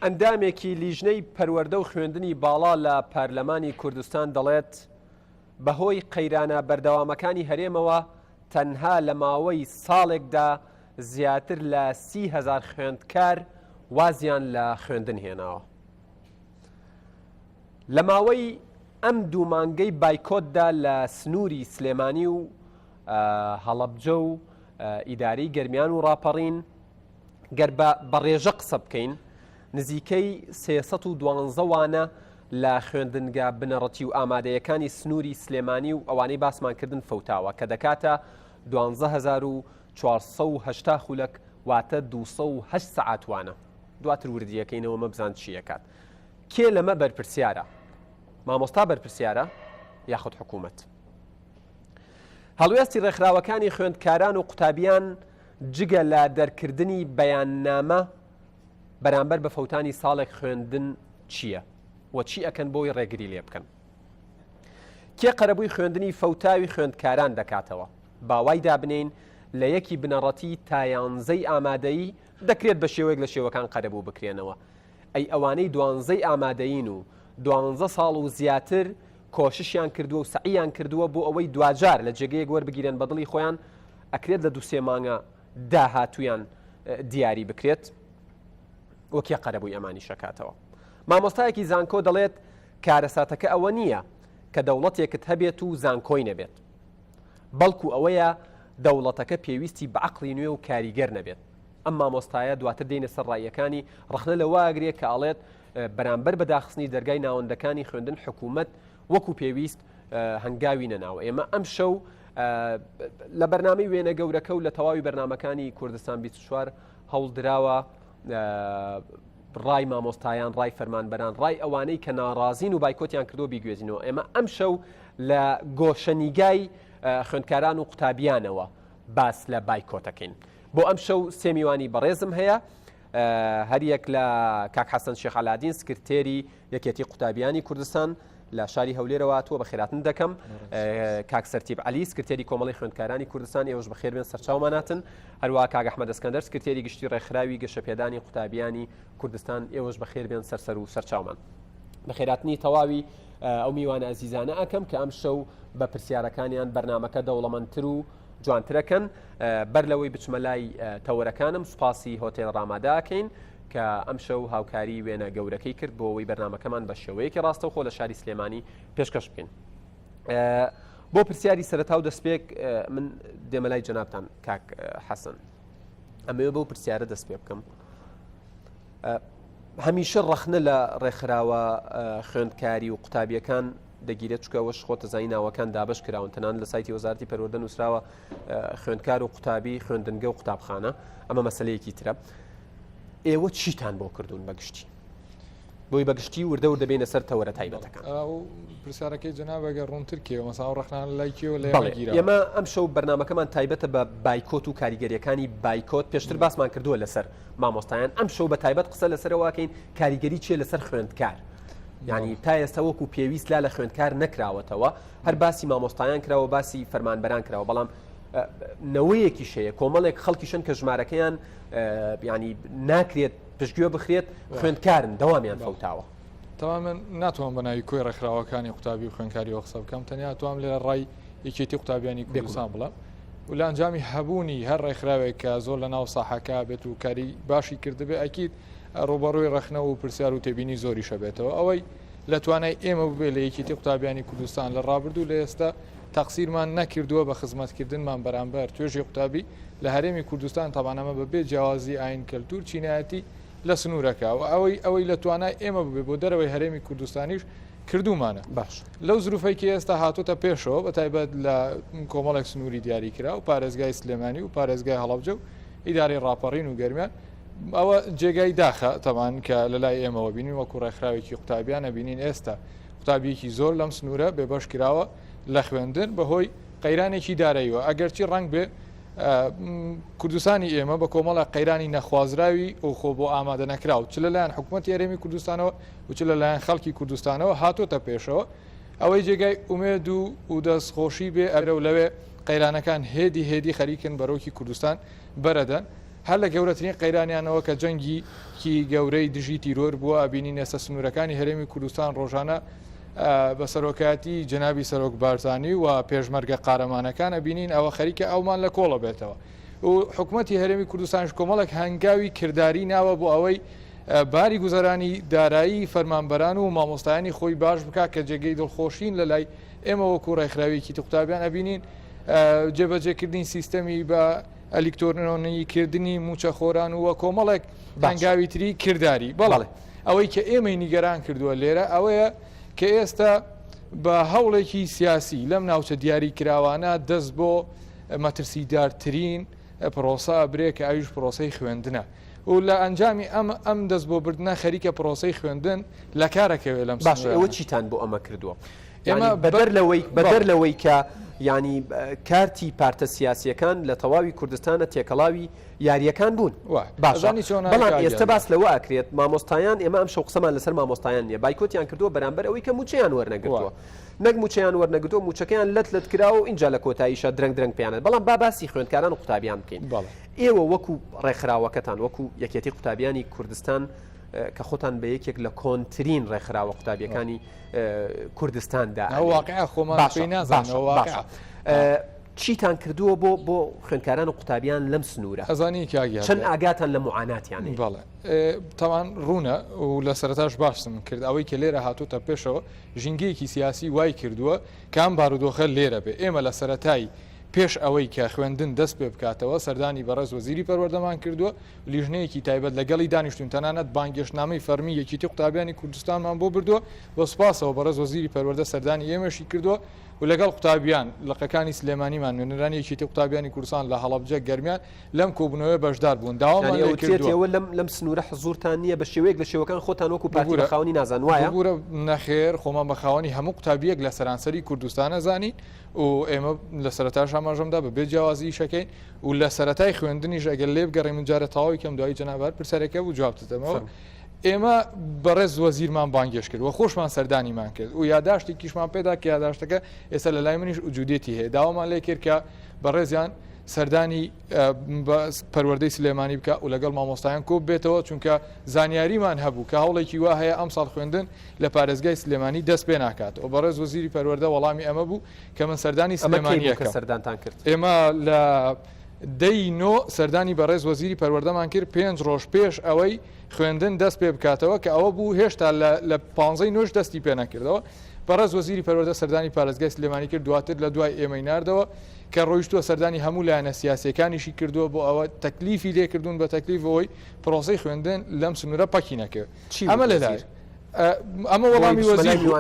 ئەندامێکی لیژنەی پەروەردە و خوێندنی باڵا لە پەرلەمانی کوردستان دەڵێت بەهۆی قەیرانە بەردەوامەکانی هەرێمەوە تەنها لە ماوەی ساڵێکدا زیاتر لە 30,000 خوێندکار وازیان لە خوێندن هێناوە. لە ماوەی ئەم دوو مانگەی بایکۆتدا لە سنووری سلێمانی و هەڵەبجە و ئیداری گەرمیان و ڕاپەڕین گەر بەڕێژە قسە بکەین نزیکەی 312 وانە لە خوێندنگە بنەڕەتی و ئامادەیەکانی سنووری سلێمانی و ئەوانەی باسمان کردن فەوتاوە کە دەکاتە 12,480 خولەک واتە 208 سەعات وانە. دواتر وردیەکەینەوە مەبزان چیەکات. کێ لەمە بەرپرسیارە؟ مامۆستا بەرپرسیارە یاخود حکوومەت؟ هەڵوێستی ڕێکخراوەکانی خوێندکاران و قوتابیان جگە لە دەرکردنی بەیاننامە بەرامبەر بە فەوتانی ساڵێک خوێندن چییە؟ و چی ئەکەن بۆی ڕێگری لێ بکەن؟ کێ قەرەبووی خوێندنی فەوتاوی خوێندکاران دەکاتەوە؟ باوای دابنین لە یەکی بنەڕەتی تا 11 ئامادەیی دەکرێت بە شێوەیەک لە شێوەکان قەرەبوو بکرێنەوە. ئەی ئەوانەی 12 ئامادەیین و 12 ساڵ و زیاتر کۆششیان کردووە و سعیان کردووە بۆ ئەوەی دوجار لە جێگەیەک وەربگیرێن بەدڵی خۆیان ئەکرێت لە 2-3 مانگە داهاتویان دیاری بکرێت وەکێ قەرەبووی ئەمانی شەکاتەوە. مامۆستایەکی زانکۆ دەڵێت کارەساتەکە ئەوە نییە کە دەوڵەتێکت هەبێت و زانکۆی نەبێت، بەڵکو ئەوەیە دەوڵەتەکە پێویستی بە عەقڵی نوێ و کاریگەر نەبێت. ئەم مامۆستایە دواتر دێنە سەر ڕایەکانی ڕخنە لە واگرێت کە ئاڵێت بەرامبەر بەداخستنی دەرگای ناوەندەکانی خوێندن حکوومەت وەکو پێویست هەنگاوی نەناوە. ئێمە ئەم شەو لە بەرنامەی وێنە گەورەکە و لە تەواوی بەرنمەکانی کوردستان 24 هەوڵدراوە ڕای مامۆستایان، ڕای فەرمانبەران، ڕای ئەوانەی کە ناڕازین و بایکۆتیان کردو بیگوێزینەوە. ئێمە ئەم شەو لە گۆشەنیگای خوێندکاران و قوتابیانەوە باس لە بایکۆتەکەین. بۆ ئەم شەو سێ میوانی بەڕێزم هەیە، هەریەک لە کاک حەسەن شێخ عەلادین سکرتێری یەکێتی قوتابیانی کوردستان لە شاری هەولێرەوە هاتووە، بەخێراتن دەکەم. کاک سەرتیب عەلی سکرتێری کۆمەڵی خوێندکارانی کوردستان، ئێوەش بەخێر بێن سەرچاوماناتن. هەروەها کاک ئەحمەد ئەسکەندەر سکرتێری گشتی ڕێکخراوی گەشەپێدانی قوتابیانی کوردستان، ئێوەش بەخێر بێن سەر و سەرچاومان. بەخێراتنی تەواوی ئەو میوانە ئەزیزانە ئەکەم کە ئەم شەو بە پرسیارەکانیان بەرنمەکە دەوڵەمەندتر و جوانترەکەن. بەر لەوەی بچمە لای تەوەرەکانم سوپاسی هۆتێل ڕاماداکەین کە ئەم شەو هاوکاری وێنە گەورەکەی کرد بۆ ئەوەی بەرنمەکەمان بە شێوەیەکی ڕاستەوخۆ لە شاری سلێمانی پێشکەش بکەین. بۆ پرسیاری سەرەتا و دەستپێک من دێمە لای جەنابتان کاک حەسەن، ئەمەوێ بەو پرسیارە دەست پێ بکەم. هەمیشە ڕەخنە لە ڕێکخراوە خوێندکاری و قوتابیەکان دەگیرێت چکەوەش خۆتە زانی ناوەکان دابش کراون، تەنان لە سایتی وەزارەتی پەروەردە نووسراوە خوێندکار و قوتابی خوێندنگە و قوتابخانە. ئەمە مەسەلەیەکی ترە. ئێوە چیتان بۆ کردوون بەگشتی بۆی بەگشتی وردە و دەبێنە سەر تەوەرە تایبەتەکان؟ پرسیارەکەی جەنابەگە ڕوونتر کێوە مەساڵ ڕەخنان لای کێوە لە ئێمە ئەم شەو بەرنمەکەمان تایبەتە بە بایکۆت و کاریگەریەکانی بایکۆت. پێشتر باسمان کردووە لەسەر مامۆستایان، ئەم شەو بە تایبەت قسە لەسەرەوەکەین کاریگەری چیە لەسەر خوێندکار. یعنی تا ئێستا وەکو پێویست لا لە خوێندکار نەکراوەتەوە، هەر باسی مامۆستایان کراوە، باسی فەرمانبەران کراوە، بەڵام نەوەیەکی شەیە کۆمەڵێک خەڵکیشن کە ژمارەکەیان ینی ناکرێت پشتگوێ بخرێت خوێندکارن دەوامیان فەوتاوە. تەواو ناتوان بەناوی کۆی ڕێکخراوەکانی قوتابی و خوێندکاریەوە قسە بکەم، تەنیا توام لێ ڕای یەکێتی قوتابیانی کوردستان بڵێم و لە ئەنجامی هەبوونی هەر ڕێکخراوێک کە زۆر لە ناو ساحەکە بێت و کاری باشی کردبێ ئەکید ڕوبەڕووی ڕەخنە و پرسیار و تێبینی زۆری شەبێتەوە. ئەوەی لە توانای ئێمە ببێ لە یەکێتی قوتابیانی کوردستان لە ڕابردوو لە ئێستا تەقسیرمان نەکردووە بە خزمەتکردنمان بەرامبەر توێژی قوتابی لە هەرێمی کوردستان تەبانەمە بەبێ جیاوازی ئاین کەلتور چینایەتی لە سنوورەکە و ئەوەی لە توانای ئێمە ببێ بۆ دەرەوەی هەرێمی کوردستانیش کردومانە. باش لەو زروفەیەکی ئێستا هاتوتە پێشەوە بە تایبەت لە کۆمەڵێک سنووری دیاری کرا و پارێزگای سلێمانی و پارێزگای هەڵەبجە و ئیداری ڕاپەڕین و گەرمیان ئەوە جێگای داخە تەمان کە لە لای ئێمەوە بینین وەکو ڕێکخراوێکی قوتابیانە بینین ئێستا قوتابیەکی زۆر لەم سنوورە بێبەش کراوە لە خوێندن بەهۆی قەیرانێکی دارەیەوە. ئەگەرچی ڕنگ بێ کوردستانی ئێمە بە کۆمەڵە قەیرانی نەخوازراوی و خۆ بۆ ئامادە نەکراوە چ لەلایەن حکوومەتی هەرێمی کوردستانەوە و چ لەلایەن خەڵکی کوردستانەوە هاتۆتە پێشەوە، ئەوەی جێگای ئومێد و دەستخۆشی بێ ئەرە و لەوێ قەیرانەکان هێدی خەریکن بەرەوکی کوردستان بەرەدەن. هەر لە گەورەترین قەیرانیانەوە کە جەنگی گەورەی دژی تیرۆر بووە ئەبینین ئێستا سنوورەکانی هەرێمی کوردستان ڕۆژانە بە سەرۆکاتی جەنابی سەرۆک بارزانانی و پێشمەرگە قارەمانەکان ئەبینین ئەوە خەریکە ئەومان لە کۆڵە بێتەوە و حکوومەتی هەرێمی کوردستانش کۆمەڵک هەنگاوی کردداری ناوە بۆ ئەوەی باری گوزەرانی دارایی فەرمانبەران و مامۆستایانی خۆی باش بکات کە جێگەی دڵخۆشین لە لای ئێمە وەکو ڕێکخراوێکی قوتابیان ئەبینین جێبەجێکردنی سیستەمی بە ئەلیکتۆرنۆنیکردنی موچەخۆران و کۆمەڵێک هەنگاوی تری کردداری بەڵێ ئەوەی کە ئێمەی نیگەران کردووە لێرە ئەوەیە کە ئێستا بە هەوڵێکی سیاسی لەم ناوچە دیاری کراوانە دەست بۆ مەترسیدارترین پرۆسا برێکە ئەویش پرۆسەی خوێندنە و لە ئەنجامی ئەم دەست بۆ بردنە خەریکە پرۆسەی خوێندن لە کارەکەوێت لەم باش ئەوە چیتان بۆ ئەمە کردووە ئێمە بەدەر لەوەی کە ینی کارتی پارتە سیاسیەکان لە تەواوی کوردستانە تێکەڵاوی یاریەکان بوون بەڵام ئێستا باس لەوە ئەکرێت مامۆستایان ئێمە ئەم شەو قسەمان لەسەر مامۆستایان نیە بایکۆتیان کردووە بەرامبەر ئەوەی کە موچەیان وەرنەگرتووە نەک موچەیان وەرنەگرتووە موچەکەیان لەت کراوە و اینجا لە کۆتاییشە درەنگ پیانێت بەڵام باسی خوێندکاران و قوتابیان بکەین ئێوە وەکو ڕێکخراوەکەتان وەکو یەکێتی قوتابیانی کوردستان کە خۆتان بە یەکێک لە کۆنترین ڕێکخراوە قوتابیەکانی کوردستاندا واقعا خۆمان نازانەوە چیتان کردووە بۆ خوێندکاران و قوتابیان لەم سنوورە ئەزانی چەند ئاگاتان لە معاناتیانی بەڵێ تاوان ڕوونە و لە سەرتاش باشم کرد ئەوەی کە لێرە هاتوتە پێشەوە ژینگەیەکی سیاسی وای کردووە کام بارودۆخە لێرە بێ ئێمە لە سەرەتایی پێش ئەوەی کە خوێندن دەست پێ بکاتەوە سەردانی بەڕێز وەزیری پەروەردەمان کردووە لیژنەیەکی تایبەت لەگەڵی دانیشتون تەنانەت بانگێشتنامەی فەرمی یەکیتی قوتابیانی کوردستانمان بۆ بردووە بۆ سپاسەوە بەڕێز وەزیری پەروەردە سەردانی ئێمەشی کردووە و لەگەڵ قوتابیان لەقەکانی سلێمانیمان نوێنەرانی یەکیتی قوتابیانی کوردستان لە هەڵەبجە گەرمیان لەم کۆبوونەوەی بەشدار بوون داوامەوە لەم سنوورە حزورتان نییە بە شێوەیەک لە شێوەکان خۆتان وەکو پارتی بەخاوەنی نازان وایە بورە نەخێر خۆمان بەخاوەنی هەموو قوتابیەک لە سەرانسەری کوردستانە زانی و ئێمە لە سەرەتاش ئاماژەمدا بە بێجیاوازی شەکەین و لە سەرەتای خوێندنیش ئەگەر لێ بگەڕێ من جارە تەواوی کەم دوایی جەنابەر پرسەرەکە بوو جوابتەمەوە ئێمە بەڕێز وەزیرمان بانگێش کرد و خۆشمان سەردانیمان کرد و یاداشتی کیشمان پێدا کە یاداشتەکە ئێستا لە لای منیش وجودێتی هەیە داوامان لێ کرد کە بەڕێزیان سەردانی پەروەردەی سلێمانی بکە و لەگەڵ مامۆستایان کۆ بێتەوە چونکە زانیاریمان هەبوو کە هەوڵێکی وا هەیە ئەم ساڵ خوێندن لە پارێزگای سلێمانی دەست پێ ناکات و بەڕێز وەزیری پەروەردە وەڵامی ئەمە بوو کە من سەردانی سلێمانیەکە سەردانتان کرد ئێمە لە دەی نۆ سەردانی بەڕێز وەزیری پەروەردەمان کرد 5 ڕۆژ پێش ئەوەی خوێندن دەست پێ بکاتەوە کە ئەوە بوو هێشتا لە 15 نوێژ دەستی پێ نەکردەوە بەڕێز وەزیری پەروەردە سەردانی پارێزگای سلێمانی کرد دواتر لە دوای ئێمەی ناردەوە کە ڕۆیشتووە سەردانی هەموو لایەنە سیاسیەکانیشی کردووە بۆ ئەوە تەکلیفی لێکردوون بە تەکلیفەوەی پرۆسەی خوێندن لەم سنوورە پەکی نەکرد ئەمە لەدار ئەمە وەڵامی وەزیر بوو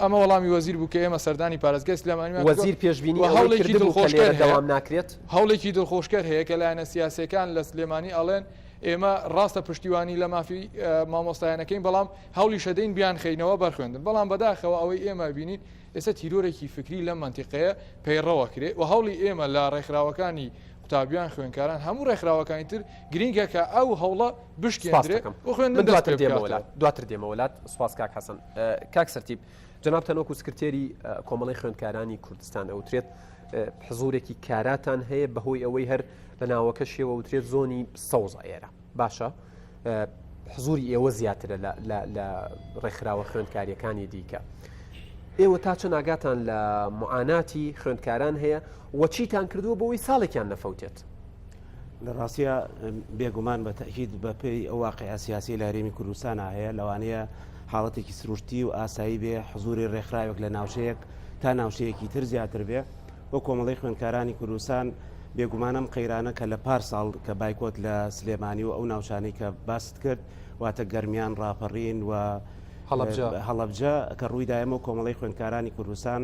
ئەمە وەڵامی وەزیر بوو کە ئێمە سەردانی پارێزگای سلێمانی وەزیر پێشبینی هەوڵێکی دڵخۆشکار دەوام ناکرێت هەوڵێکی دڵخۆشکار هەیە کە لایەنە سیاسیەکان لە سلێمانی ئەڵێن ئێمە ڕاستە پشتیوانی لە مافی مامۆستایانەکەین بەڵام هەوڵی شەدەین بیان خەینەوە بەرخوێندن بەڵام بەداخەوە ئەوەی ئێمە بینین ئێستا تیرۆرێکی فکری لەم منتیقەیە پەیڕەوە کرێ و هەوڵی ئێمە لە ڕێکخراوەکانی قوتابیان خوێندکاران هەموو ڕێکخراوەکانی تر گرینگە کە ئەو هەوڵە بشکێنرێت و خوێندن دواتر دێمە وڵات سوپاس کاک حەسەن کاک سەرتیب جەناب تەنۆکو سکرتێری کۆمەڵی خوێندکارانی کوردستان ئەوترێت حزورێکی کاراتان هەیە بەهۆی ئەوەی هەر لە ناوەکە شێوە وترێت زۆنی سەوزە ئێرە باشە حزوری ئێوە زیاترە لە ڕێکخراوە خوێندکاریەکانی دیکە ئێوە تا چەند ئاگاتان لە معاناتی خوێندکاران هەیە وە چیتان کردووە بۆەوەی ساڵێکیان نەفەوتێت لە ڕاستیە بێگومان بە تەکید بە پێی ئەو واقعە سیاسی لە هەرێمی کوردستانە هەیە لەوانەیە حاڵەتێکی سروشتی و ئاسایی بێ حزوری ڕێکخراوێک لە ناوچەیەک تا ناوچەیەکی تر زیاتر بێ بۆ کۆمەڵی خوێندکارانی کوردستان بێگومانم قەیرانە کە لە پار ساڵ کە بایکۆت لە سلێمانی و ئەو ناوچانەی کە باست کرد واتە گەرمیان ڕاپەڕین و هەڵەبجە کە ڕوویدایەمە و کۆمەڵی خوێندکارانی کوردستان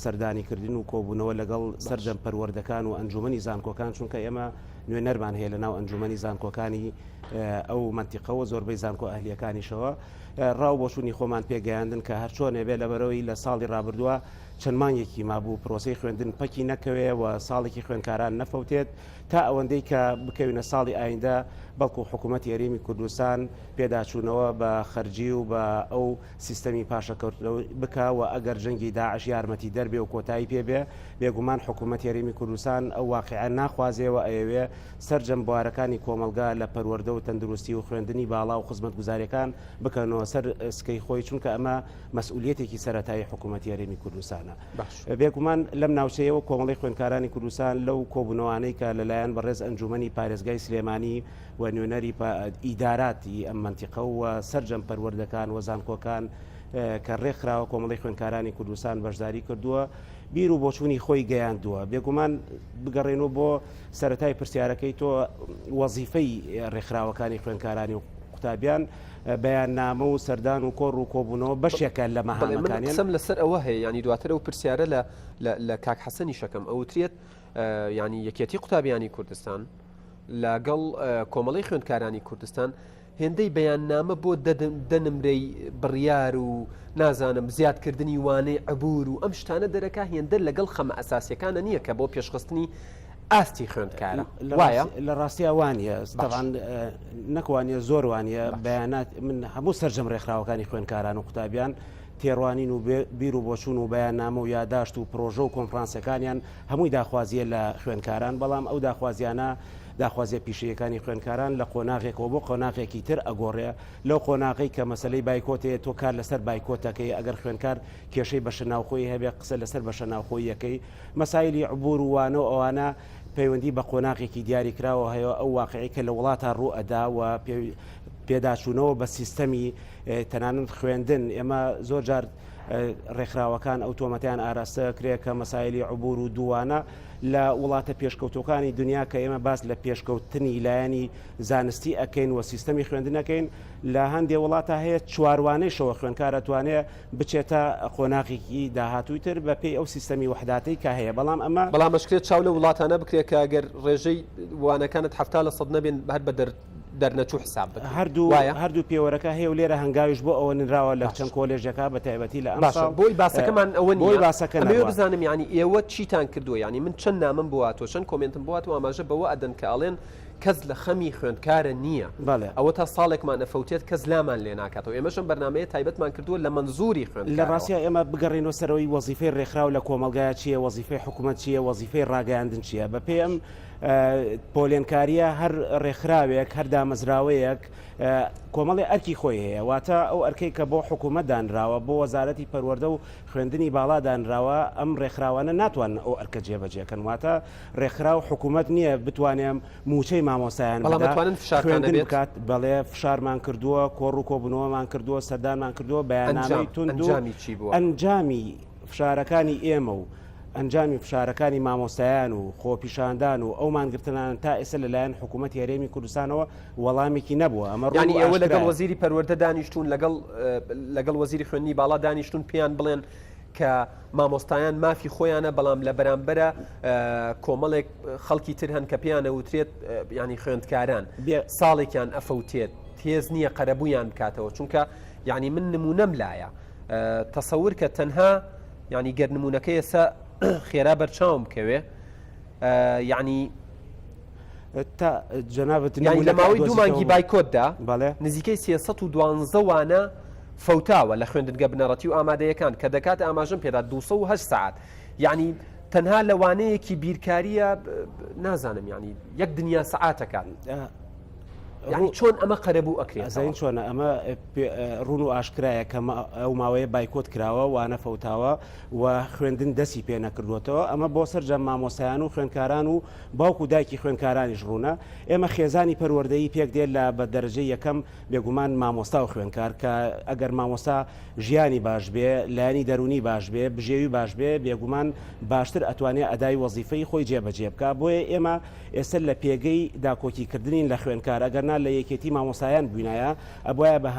سەردانیکردن و کۆبوونەوە لەگەڵ سەرجەم پەروەردەکان و ئەنجومەنی زانکۆکان چونکە ئێمە نوێنەرمان هەیە لە ناو ئەنجومەنی زانکۆکانی ئەو منتیقەوە زۆربەی زانکۆ ئەهلیەکانیشەوە ڕاو بۆچوونی خۆمان پێگەیاندن کە هەر چۆنێ بێ لەبەرەوەی لە ساڵی ڕابردووە چەند مانگێکی مابوو پرۆسەی خوێندن پەکی نەکەوێ و ساڵێکی خوێندکاران نەفەوتێت تا ئەوەندەی کە بکەوینە ساڵی ئایندە بەڵکو حکوومەتی هەرێمی کوردستان پێداچوونەوە بە خەرجی و بە ئەو سیستەمی پاشەکەوتنەوە بکە و ئەگەر جەنگی داعش یارمەتی دەربێ و کۆتایی پێبێ بێگومان حکوومەتی هەرێمی کوردستان ئەو واقعە ناخوازێەوە ئەوێ سەرجەم بوارەکانی کۆمەلگا لە پەروەردە و تەندروستی و خوێندنی باڵا و خزمەت گوزاریەکان بکەنەوە سەر سکەی خۆی چونکە ئەمە مەسئولیەتێکی سەرەتایی حکوومەتی هەرێمی کوردستانە. بێگومان لەم ناوچەیەوە کۆمەڵی خوێندکارانی کوردستان لەو کۆبوونەوەانەی کە لەلایەن بەڕێز ئەنجومەنی پارێزگای سلێمانی و نوێنەری ئیداراتی ئەم منتیقە و سەرجەم پەروەردەکان و زانکۆکان کە ڕێکخراوە کۆمەڵی خوێندکارانی کوردستان بەشداری کردووە بیر و بۆچوونی خۆی گەیاندووە. بێگومان بگەڕێنەوە بۆ سەرەتای پرسیارەکەی تۆ وەزیفەی ڕێکخراوەکانی خوێندکارانی و قوتابیان بەیاننامە و سەردان و کۆڕ و کۆبوونەوە بەشێکە لە مەهامەکانی. قسەم لەسەر ئەوە هەیە ینی دواتر ئەو پرسیارە لە کاک حەسەنی شەکەم ئەوترێت ینی یەکێتی قوتابیانی کوردستان لەگەڵ کۆمەڵی خوێندکارانی کوردستان هێندەی بەیاننامە بۆ دەنمرەی بڕیار و نازانم زیادکردنی وانەی عبور و ئەم شتانە دەرەکە هێندە لەگەڵ خەمە ئەساسیەکانە نییە کە بۆ پێشخستنی ئاستی خوێندکارە وایە لە ڕاستی وانە تەوان نەکوانیە زۆر وانە بەیانات من هەموو سەرجەم ڕێکخراوەکانی خوێندکاران و قوتابیان تێڕوانین و بیر و بۆچوون و بەیاننامە و یاداشت و پرۆژە و کۆنفرانسەکانیان هەمووی داخوازیە لە خوێندکاران بەڵام ئەو داخوازیانە داخوازیە پیشەکانی خوێندکاران لە قۆناغێکەوە بۆ قۆناغێکی تر ئەگۆڕێ لەو قۆناغی کە مەسلەی بایکۆتەیە تۆ کار لەسەر بایکۆتەکەی ئەگەر خوێندکار کێشەی بەشە ناوخۆی هەبێ قسە لەسەر بەشە ناوخۆیەکەی مەسایلی عبور و وانە و ئەوانە پەیوەندی بە قۆناغێکی دیاری کراوە هەیە ئەو واقعی کە لە وڵاتە ڕوو ئەدا و پێداچوونەوە بە سیستەمی تەنانەت خوێندن ئێمە زۆر جار ڕێکخراوەکان ئەو تۆمەتیان ئاراستە کرێ کە مەسایلی عبور و دووانە لە وڵاتە پێشکەوتەکانی دنیا کە ئێمە باس لە پێشکەوتنی لایەنی زانستی ئەەکەین و سیستەمی خوێندنەکەین لە هەندێک وڵاتە هەیە چوارانەیشەوە خوێندکارە توانێت بچێتە قۆناغێکی داهاتووی تر بە پێی ئەو سیستەمی وحداتەی کە هەیە بەڵام مەشکرێت چاو لە وڵاتانە بکرێت کە ئەگەر ڕێژەی وانەکانت 70% نەبێن هەر بە دەرنەچوو حساب هەردوو پێوەرەکە هەیە و لێرە هەنگاویش بۆ ئەوە نراوە لە چەند کۆلێژەکە بە تایبەتی لە ئەم بۆی باسەکەمان ئەوە بۆی باسەکە بزانم ینی ئێوە چیتان کردووە ینی من چەند نامم بواتەوە چەند کۆمنتم بواتەوە ئاماژە بەوە ئەدەن کە ئەڵێن کەس لە خەمی خوێندکارە نییە ئەوە تا ساڵێکمان نەفەوتێت کەس لامان لێ ناکاتەوە ئێمەشم بەرنامەیە تایبەتمان کردووە لە منزوری خوێندکار لە ڕاستیە ئێمە بگەڕێنەوە سەرەوەی وەزیفەی ڕێکخراو لە کۆمەلگایە چییە وەزیفەی حکوومەت چییە وەزیفەی ڕاگەاندن چییە بە پێی ئەم پۆلێنکاریە هەر ڕێکخراوێک هەر دامەزراوەیەک کۆمەڵی ئەرکی خۆی هەیە واتە ئەو ئەرکەی کە بۆ حکوومەت دانراوە بۆ وەزارەتی پەروەردە و خوێندنی باڵا دانراوە ئەم ڕێکخراوانە ناتوان ئەو ئەرکە جێبەجێکەن واتە ڕێکخراو حکوومەت نییە بتوانێم موچەی مامۆسایان خوێندن بکات بەڵێ فشارمان کردووە کۆڕ و کۆبوونەوەمان کردووە سەردانمان کردووە بەیاننامەی تونند ئەنجامی فشارەکانی ئێمە و ئەنجامی فشارەکانی مامۆستایان و خۆپیشاندان و ئەومانگرتنان تا ئێستا لەلایەن حکوومەتی هەرێمی کوردستانەوە وەڵامێکی نەبووە ئەمە ڕوونی ئەوە لەگەڵ وەزیری پەروەردە دانیشتون لەگەڵ وەزیری خوێندنی باڵا دانیشتون پێیان بڵێن کە مامۆستایان مافی خۆیانە بەڵام لە بەرامبەرە کۆمەڵێک خەڵکی تر هەن کە پێیانە وترێت ینی خوێندکاران ساڵێکیان ئەفەوتێت تێز نییە قەرەبوویان بکاتەوە چونکە ینی من نمونەم لایە تەسەور کە تەنها ینی گەرنمونونەکە ئێستا خێرا بەرچاوم بکەوێ ینی تا جەنابەت لە ماوەی دوو مانگی بایکۆتدا نزیکەی 312 وانە فەوتاوە لە خوێندنگە بنەڕەتی و ئامادەیەکان کە دەکات ئاماژەم پێدا 208 ساعت یعنی تەنها لەوانەیەکی بیرکاریە نازانم ینی یەک دنیا سەعاتەکان یعنی چۆن ئەمە قەرەبوو ئەکرێت زین چۆنە ئەمە ڕون و ئاشکرایە کە ئەو ماوەیە بایکۆت کراوە وانە فەوتاوە و خوێندن دەستی پێ نەکردوێتەوە ئەمە بۆ سەرجەم مامۆسایان و خوێندکاران و باوکو دایکی خوێندکارانیش ڕوونە ئێمە خێزانی پەروەردەیی پێک دێت لە بە دەرەجەی یەکەم بێگومان مامۆستا و خوێندکار کە ئەگەر مامۆستا ژیانی باش بێ لایەنی دەرونی باش بێ بژێوی باش بێ بێگومان باشتر ئەتوانێت ئەدای وەزیفەی خۆی جێبەجێ بکە بۆیە ئێمە ئێستا لە پێگەی داکۆکیکردنین لە خوێندکار ئەگەرنا لە یەکێتی مامۆسایان بووینایە ئەبواە بە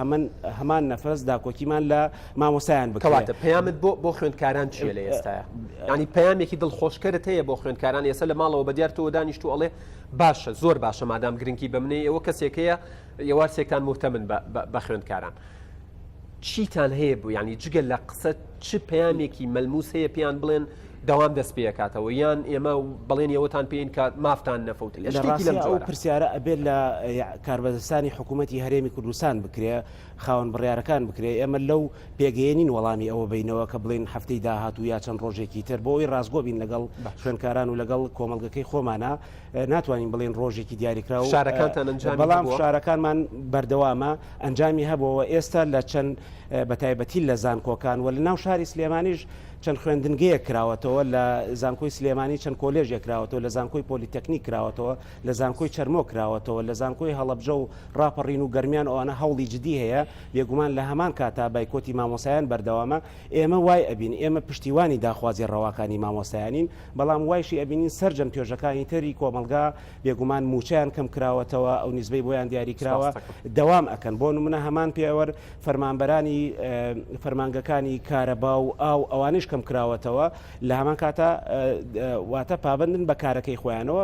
هەمان نەفەس داکۆکیمان لە مامۆسایان بکەواتە پەیامت بۆ خوێندکاران چیە لە ئێستاە ینی پەیامێکی دڵخۆشکەرت هەیە بۆ خوێندکاران ئێستا لە ماڵەوە بەدیارتەوە دانیشت و ئەڵێ باشە زۆر باشە مادام گرنگی بمنێ ئەوە کەسێکەیە یوارسێکتان مهتەمن بە خوێندکاران چیتان هەیە بوو ینی جگەل لە قسە چ پەیامێکی مەلموس هەیە پێیان بڵێن دەوام دەست پێکاتەوە یان ئێمە بەڵێن ئێوەتان پێین کە مافتان نەفەوت لە ڕاستی ئەو پرسیارە ئەبێت لە کاربەدەستانی حکوومەتی هەرێمی کوردستان بکرێ خاوەن بڕیارەکان بکرێ ئێمە لەو پێگەیەنین وەڵامی ئەوە بینەوە کە بڵین هەفتەی داهاتوو یا چەند ڕۆژێکی تر بۆ ئەوی ڕازگۆ بین لەگەڵ خوێندکاران و لەگەڵ کۆمەلگەکەی خۆمانە ناتوانین بڵێن ڕۆژێکی دیاریکراوە شارەکانتان ئەنجام بەڵام شارەکانمان بەردەوامە ئەنجامی هەبەوە ئێستا لە چەند بەتایبەتی لە زانکۆکان و لە ناو شاری سلێمانیش چەند خوێندنگەیە کراوەتەوە لە زانکۆی سلێمانی چەند کۆلێژێک کراوەتەوە لە زانکۆی پۆلیتەکنیک کراوەتەوە لە زانکۆی چەرمۆ کراوەتەوە لە زانکۆی هەڵەبجە و ڕاپەڕین و گەرمیان ئەوانە هەوڵی جدی هەیە بێگومان لە هەمان کاتا بایکۆتی مامۆسایان بەردەوامە ئێمە وای ئەبین ئێمە پشتیوانی داخوازی ڕەواکانی مامۆسایانین بەڵام وایشی ئەبینین سەرجەم توێژەکانی تری کۆمەلگا بێگومان موچیان کەم کراوەتەوە ئەو نیزبەی بۆیان دیاری کراوە دەوام ئەکەن بۆ نمونە هەمان پێوەەر فەرمانبەرانی فەرمانگەکانی کارەبا و ئەوانش کەم کراوەتەوە لە هەمان کاتە واتە پابندن بە کارەکەی خۆیانەوە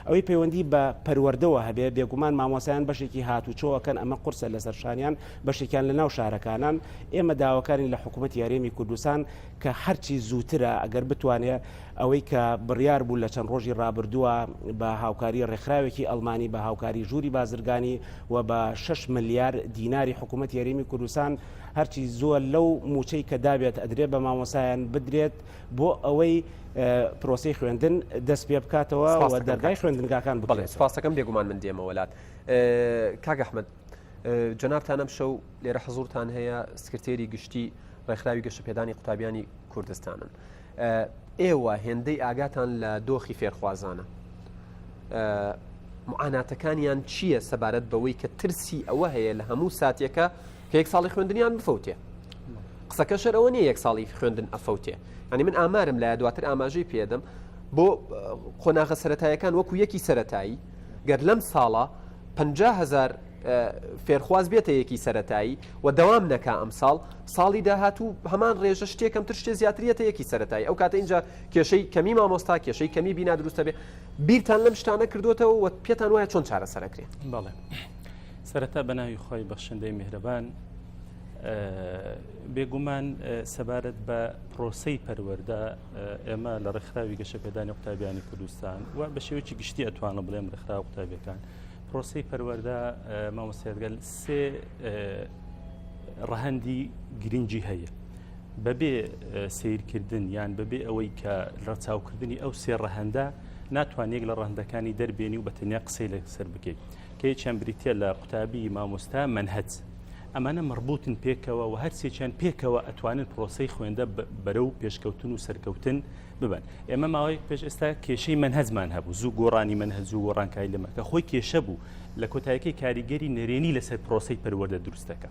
ئەوەی پەیوەندی بە پەروەردەوە هەبێ بێگومان مامۆسایان بەشێکی هاتوچۆوەکەن ئەمە قورسە لەسەر شانیان بەشێکیان لە ناو شارەکانان ئێمە داواکانی لە حکوومەتی هەرێمی کوردستان کە هەرچی زووترە ئەگەر بتوانێت ئەوەی کە بڕیار بوو لە چەند ڕۆژی ڕابردووە بە هاوکاری ڕێکخراوێکی ئەڵمانی بە هاوکاری ژووری بازرگانی و بە 6 ملیار دیناری حکوومەتی هەرێمی کوردستان هەرچی زۆر لەو موچەی کە دابێت ئەدرێت بە مامۆسایان بدرێت بۆ ئەوەی پرۆسی خوێندن دەست پێ بکاتەوە و دەرگای خوێندنگاکان بڵێ سپاسەکەم بێگومان من دێمە وڵات کاک ئەحمەد جەنابتان ئەم شەو لێرە حەزوورتان هەیە سکرتێری گشتی ڕێکخراوی گەشەپێدانی قوتابیانی کوردستانن ئێوە هێندەی ئاگاتان لە دۆخی فێرخوازانە معاناتەکانیان چییە سەبارەت بەوەی کە ترسی ئەوە هەیە لە هەموو ساتێکە کە یەک ساڵی خوێندنیان بفەوتێ قسەکە شەرەوە نیە یەک ساڵی خوێندن ئەفەوتێ ینی من ئامارم لایە دواتر ئاماژەی پێدەم بۆ خۆناغە سەرەتایەکان وەکو یەکی سەرەتایی گەر لەم ساڵە 50,000 فێرخواز بێتە یەکی سەرەتایی و دەوام نەکا ئەم ساڵی داهاتوو هەمان ڕێژە شتێکم تر شتێ زیاتریەتە یەکی سەرەتایی ئەو کاتە اینجا کێشەی کەمی مامۆستا کێشەی کەمی بینا دروستە بێ بیرتان لەم شتانە کردوتەوە و پێتان وایە چۆن چارەسەرەکرێ بەڵێ سەرەتا بەناوی خۆی بەخشندەی میهرەبان بێگومان سەبارەت بە پرۆسەی پەروەردە ئێمە لە ڕێکخراوی گەشەپێدانی قوتابیانی کوردستان و بە شێوەیەکی گشتی ئەتوانە بڵێم ڕێکخراوە قوتابیەکان پرۆسەی پەروەردە مامۆستایەتگەل سێ ڕەهەندی گرنگی هەیە بەبێ سیرکردن یان بەبێ ئەوەی کە ڕەچاوکردنی ئەو سێ ڕەهەندە ناتوانێک لە ڕەهەندەکانی دەربێنی و بە تەنیا قسەی لەسەر بکەیت کە چەند بریتە لە قوتابی مامۆستا منهەج ئەمانە مربوطن پێکەوە و هەرسێکیان پێکەوە ئەتوانن پرۆسەی خوێندە بەرەو پێشکەوتن و سەرکەوتن ببن ئێمە ماوەیەک پێش ئێستا کێشەی منهەجمان هەبوو زوو گۆڕانی منهەج و گۆڕانکاری لەمە کە خۆی کێشە بوو لە کۆتاییەکەی کاریگەری نەرێنی لەسەر پرۆسەی پەروەردە دروستەکە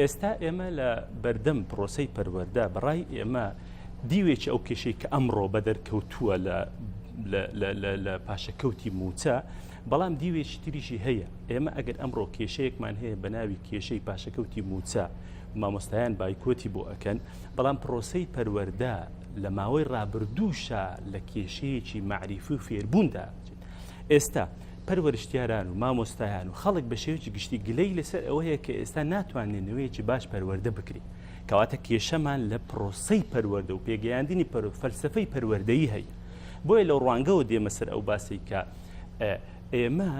ئێستا ئێمە لە بەردەم پرۆسەی پەروەردە بەڕای ئێمە دیوێکی ئەو کێشەی کە ئەمڕۆ بەدەرکەوتووە لە پاشەکەوتی موچە بەڵام دیوێکی تریشی هەیە ئێمە ئەگەر ئەمڕۆ کێشەیەکمان هەیە بە ناوی کێشەی پاشەکەوتی موچە مامۆستایان بایکۆتی بۆ ئەکەن بەڵام پرۆسەی پەروەردە لە ماوەی ڕابردووشە لە کێشەیەکی معریفی و فێربووندا ئێستا پەروەرشتیاران و مامۆستایان و خەڵک بە شێوەیەکی گشتی گلەی لەسەر ئەوەیە کە ئێستا ناتوانێت نوێیەکی باش پەروەردە بکرێت کەواتە کێشەمان لە پرۆسەی پەروەردە و پێگەیاندنی فەلسەفەی پەروەردەیی هەیە بۆیە لەو ڕوانگەوە دێمە سەر ئەو باسی کە ئێمە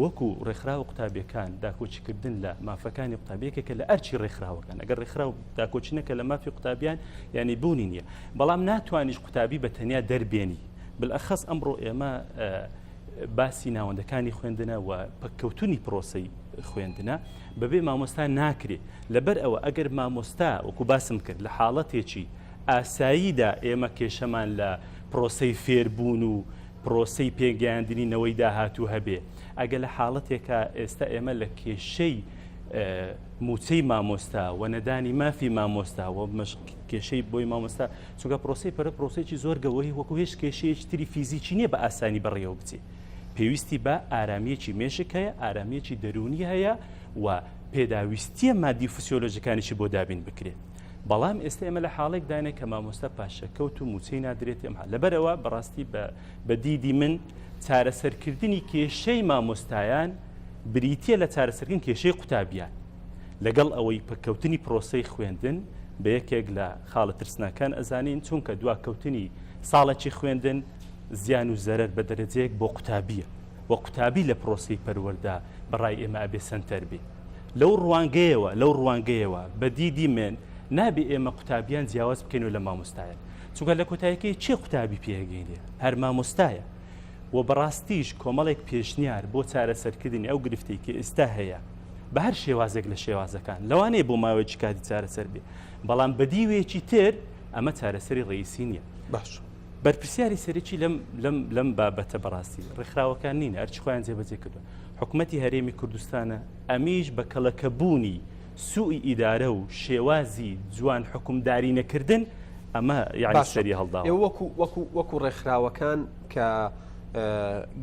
وەکو ڕێکخراوە قوتابیەکان داکۆچیکردن لە مافەکانی قوتابیەکە کە لە ئەرچی ڕێکخراوەکان ئەگەر ڕێکخراو داکۆچینەکە لە مافی قوتابیان یعنی بوونی نییە بەڵام ناتوانیش قوتابی بە تەنیا دەربێنی بالئەخەس ئەمڕۆ ئێمە باسی ناوەندەکانی خوێندنە و پەککەوتنی پرۆسەی خوێندنە بەبێ مامۆستا ناکرێت لەبەر ئەوە ئەگەر مامۆستا وەکو باسم کرد لە حاڵەتێکی ئاساییدا ئێمە کێشەمان لە پرۆسەی فێربوون و پرۆسەی پێگەیاندنینەوەی داهاتوو هەبێ ئەگە لە حاڵەتێکە ئێستا ئێمە لە کێشەی موچەی مامۆستا و نەدانی مافی مامۆستا و کێشەی بۆی مامۆستا چونکە پرۆسی پرۆسێکی زۆر گەورەی وەکو هێش کێشەیەکی تری فیزیکی نییە بە ئاسانی بەڕێوە بچێت پێویستی بە ئارامیەکی مێشک هەیە ئارامیەکی دەرونی هەیە و پێداویستیە مادی فسیۆلۆژیەکانیشی بۆ دابین بکرێت بەڵام ئێستا ئێمە لە حاڵێک داینە کە مامۆستا پاشەکەوت و موچەی نادرێت ئەمە لەبەرەوە بەڕاستی بە دیدی من چارەسەرکردنی کێشەی مامۆستایان بریتە لە چارەسەرکردن کێشەی قوتابیان لەگەڵ ئەوەی پەککەوتنی پرۆسەی خوێندن بە یەکێک لە خاڵە ترسناکان ئەزانین چونکە دواکەوتنی ساڵێکی خوێندن زیان و زەرەر بە دەرەجەیەک بۆ قوتابیە وە قوتابی لە پرۆسی پەروەردا بەڕای ئێمە ئەبێ سەنتەر بێ لەو ڕوانگەیەوە بە دیدی من نابێ ئێمە قوتابیان جیاواز بکەین و لە مامۆستایە چونکە لە کۆتاییەکەی چێ قوتابی پێگەینێ هەر مامۆستایە و بەڕاستیش کۆمەڵێک پێشنیار بۆ چارەسەرکردنی ئەو گرفتەی کە ئێستا هەیە بە هەر شێوازێک لە شێوازەکان لەوانەیە بۆ ماوەیەکی کاتی چارەسەر بێ بەڵام بەدیوێکی تر ئەمە چارەسەری ڕئیسی نییە باش بەرپرسیاری سەرەکی لەم بابەتە بەڕاستی ڕێکخراوەکان نینە هەرچی خۆیان جێبەجێ کردووە حکوومەتی هەرێمی کوردستانە ئەمیش بە کەڵەکەبوونی سوئی ئیدارە و شێوازی جوان حکومداری نەکردن ئەمە یعنی سەری هەڵداوە وەکو ڕێکخراوەکان کە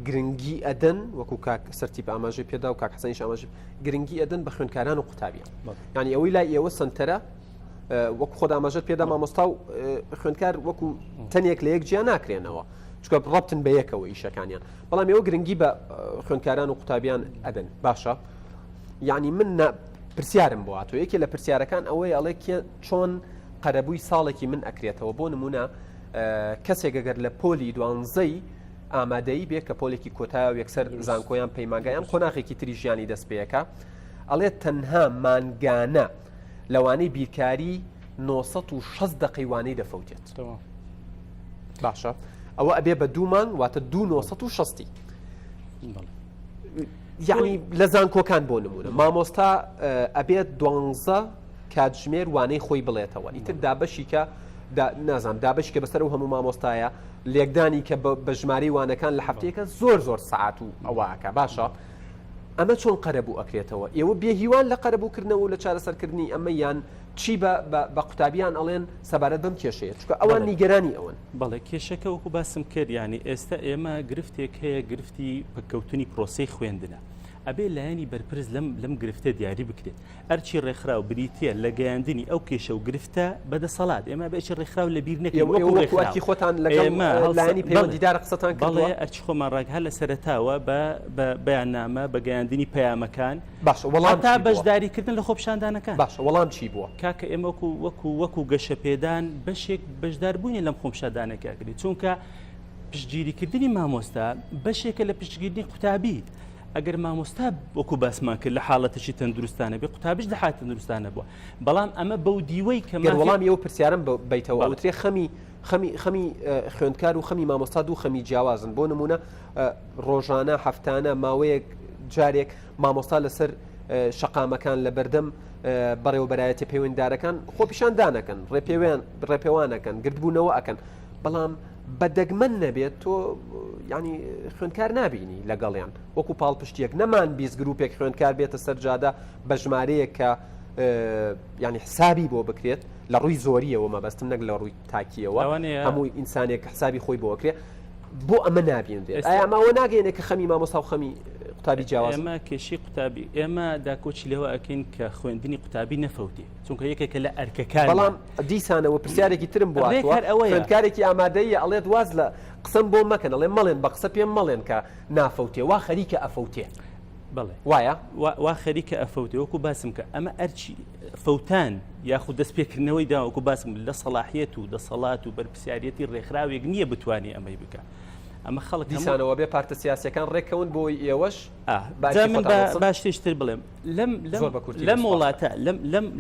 گرنگی ئەدەن وەکو کاک سەرتیب ئاماژەی پێدا و کاک حەسەنیش ئاماژە گرنگی ئەدەن بە خوێندکاران و قوتابیان ینی ئەوەی لای ئێوە سنتەرە وەکو خۆدا ئاماژەت پێدا مامۆستا و خوێندکار وەکو تەنێک لە یەک جیان ناکرێنەوە چکە ڕەبتن بە یەکەوە ئیشەکانیان بەڵام ئێوە گرنگی بە خوێندکاران و قوتابیان ئەدەن باشە یعنی من پرسیارم بۆ هاتۆ یەکێ لە پرسیارەکان ئەوەی ئەڵێ چۆن قەرەبووی ساڵێکی من ئەکرێتەوە بۆ نمونە کەسێک ئەگەر لە پۆلی دوانزەی ئامادەی بێ کە پۆلێکی کۆتایە و یەکسەر زانکۆیان پەیمانگایان قۆناغێکی تری ژیانی دەست پێەکە ئەڵێ تەنها مانگانە لەوانەی بیرکاری 960 دقیقەی دەفەوتێت باشە ئەوە ئەبێ بە دوومان واتە 2960 یعنی لە زانکۆکان بۆ نمونە مامۆستا ئەبێت 12 کاتژمێر وانەی خۆی بڵێتەوە ئیتر دابەشی کە نازانام دابشی کە بەسەر و هەموو مامۆستایە لێکدانی کە بە ژماری وانەکان لە هەفتەیەکە زۆر سعات و ئەوواکە باشە ئەمە چۆن قەرەبوو ئەکرێتەوە ئێوە بێهیوان لە قەرەبووکردنەوە و لە چارەسەرکردنی ئەمە یان چی بە قوتابیان ئەڵێن سەبارەت بەم کێشەیە چکە ئەوان نیگەرانی ئەوەن بەڵێ کێشەکە وەکو باسم کرد ینی ئێستا ئێمە گرفتێک هەیە گرفتی پکەوتنی پرۆسی خوێندنە ئەبێ لایەنی بەرپرس لەم گرفتە دیاری بکرێت ئەرچی ڕێکخرا و بریتە لە گەیاندنی ئەو کێشە و گرفتە بەدەسەڵات ئێمە بێکی ڕێکخرا و لە بیر نەکەی خۆتان لەگەڵانی پەیوەندیدار قسەتان بەڵێ ئەرچی خۆمان ڕاگە هەر لە سەرەتاوە بە بەیاننامە بە گەیاندنی پەیامەکان باش وەڵام تا بەشداریکردن لە خۆپشاندانەکان باش وەڵام چی بووە کاکە ئێمە وەکو گەشەپێدان بەشێک بەشداربوونی لەم خۆپشاندانەکەکردی چونکە پشتگیریکردنی مامۆستا بەشێکە لە پشتگیرنی قوتابی ئەگەر مامۆستا وەکو باسمان کرد لە حاڵەتەشی تەندروستانە بێ قوتابیش لە حالەتی تەندروستانە بووە بەڵام ئەمە بەو دیوەی کە وەڵام ئێوە پرسیارم بیتەوە وترێ خەمی خوێندکار و خەمی مامۆستا دوو خەمی جیاوازن بۆ نمونە ڕۆژانە هەفتانە ماوەیەک جارێک مامۆستا لەسەر شەقامەکان لە بەردەم بەڕێوەبەرایەتی پەیوەنددارەکان خۆپیشان دانەکەن ڕێپێوانەکەن گردبوونەوە ئەکەن بەڵام بەدەگمەن نەبێت تۆ ینی خوێندکار نبینی لەگەڵیان وەکو پاڵپشتیەک نەمان 20 گروپێک خوێندکار بێتە سەرجادا بە ژمارەیە کە ینی حسابی بۆ بکرێت لە ڕووی زۆریەوە مەبەستم نەک لە ڕووی تاکیەوە هەمووی ئینسانێک حسابی خۆی بۆ بکرێت بۆ ئەمە نبیێنێت ئایا ئەماوە ناگەێنێت کە خەمی مامۆستا و خەمی قوتابی جیاواز ئێمە کێشی قوتابی ئێمە داکۆچی لەوە ئەکەین کە خوێندنی قوتابی نەفەوتێ چونکە یەکێکە لە ئەرکەکان بەڵام دیسانەوە پرسیارێکی ترم بووە خوێندکارێکی ئامادەیە ئەڵێت واز لە قسم بۆ مەکەن ئەڵێ مەڵێن بە قسە پێم مەڵێن کە نافەوتێ وا خەریکە ئەفەوتێ بڵێ وایە وا خەریکە ئەفەوتێ وەکو باسم کە ئەمە ئەرچی فەوتان یاخود دەستپێکردنەوەی دا وەکو باسم لە سەلاحیەت و دەسەڵات و بەرپرسیارەتی ڕێکخراوێک نییە بتوانێ ئەمەی بکە ئەمە خەڵک دیسانەوە بێ پارتە سیاسیەکان ڕێکەون بۆی ئێوەش باشتر بڵێم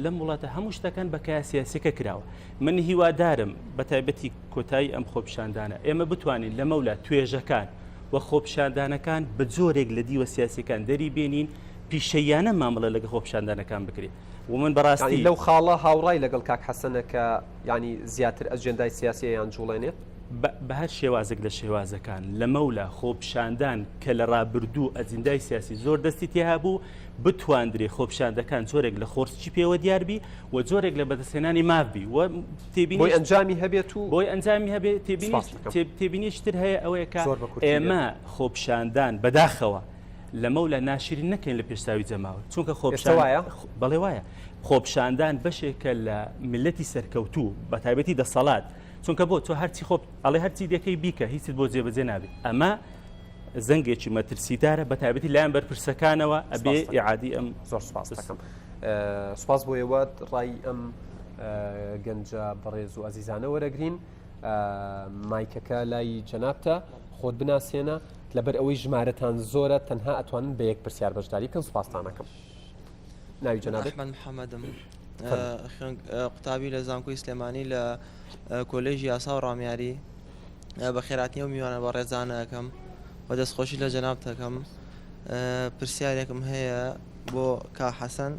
لەم وڵاتە هەموو شتەکان بە کای سیاسیەکە کراوە من هیوادارم بە تایبەتی کۆتایی ئەم خۆپشاندانە ئێمە بتوانین لە مەولا توێژەکان و خۆپشاندانەکان بە جۆرێک لە دیوە سیاسیەکان دەری بێنین پیشەیانە مامەڵە لەگە خۆپشاندانەکان بکرێت ومن بەڕاستی لەو خاڵە هاوڕای لەگەڵ کاک حەسەنە کە ینی زیاتر ئەجێندای سیاسیەیان جوڵێنێت بە هەر شێوازێک لە شێوازەکان لە مەولا خۆپشاندان کە لە ڕابردوو ئەجندای سیاسی زۆر دەستی تێهابوو بتواندرێ خۆپشاندەکان زۆرێک لە خۆرسچی پێوە دیاربی و زۆرێک لە بەدەستێنانی مافبی و بۆی ئەنجامی هەبێت و بۆی ئەنجامی هەبێت تێبینیشتر هەیە ئەوەیە کە ئێمە خۆپشاندان بەداخەوە لە مەولا ناشرین نەکەین لە پێشتاوی جەماوە چونکە خۆپشاندان بەڵێ وایە خۆپشاندان بەشێکە لە ملەتی سەرکەوتوو بە تایبەتی دەسەڵات چونکە بۆ تۆ هەرچی خۆ ئەڵێ هەرچی دەکەی بیکە هیچت بۆ جێبەجێ نابێت ئەمە زەنگێکی مەترسیدارە بە تایبەتی لایەن بەرپرسەکانەوە ئەبێ ئیعادی ئەم زۆر سپاس دەکەم سپاس بۆ ئێوە ڕای ئەم گەنجە بەڕێز و ئەزیزانە وەرەگرین مایکەکە لای جەنابتە خۆت بناسیێنە لەبەر ئەوەی ژمارەتان زۆرە تەنها ئەتوانن بە یەک پرسیار بەشداری بکەن سوپاستانەکەم ناوی جەنابێت ئەحمەد محەممەدم قوتابی لە زانکۆی سلێمانی لە کۆلێژی یاسا و ڕامیاری بە خێراتنی و میوانە بە ڕێزانەکەم و دەستخۆشی لە جەناب دەکەم پرسیارێکم هەیە بۆ کا حەسەن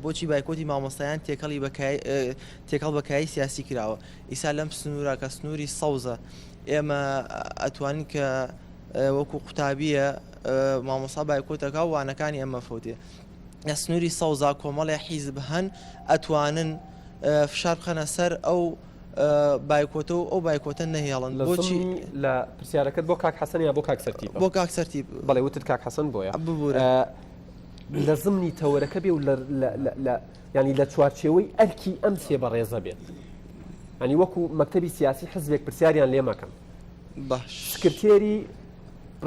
بۆچی بایکۆتی مامۆستایان تێکەڵ بەکایی سیاسی کراوە ئیسا لەم سنوورە کە سنووری سەوزە ئێمە ئەتوانین کە وەکو قوتابیە مامۆستا بایکۆتەکە و وانەکانی ئەمە فوتێ سنووری سەوزا کۆمەڵی حیزب هەن ئەتوانن فشار بخەنە سەر ئەو بایکۆتە و ئەو بایکۆتە نەهێڵن بۆچی لە پرسیارەکەت بۆ کاک حەسەن یا بۆ کاک سەرتیب بۆ کاک سەرتیب بەڵێ وتت کاک حەسەن بۆیە ببوورە لە زمنی تەوەرەکە بێ و ینی لە چوارچێوەی ئەرکی ئەم سێ بەڕێزە بێت ینی وەکو مەکتەبی سیاسی حزبێک پرسیاریان لێ مەکەن باش سکرتێری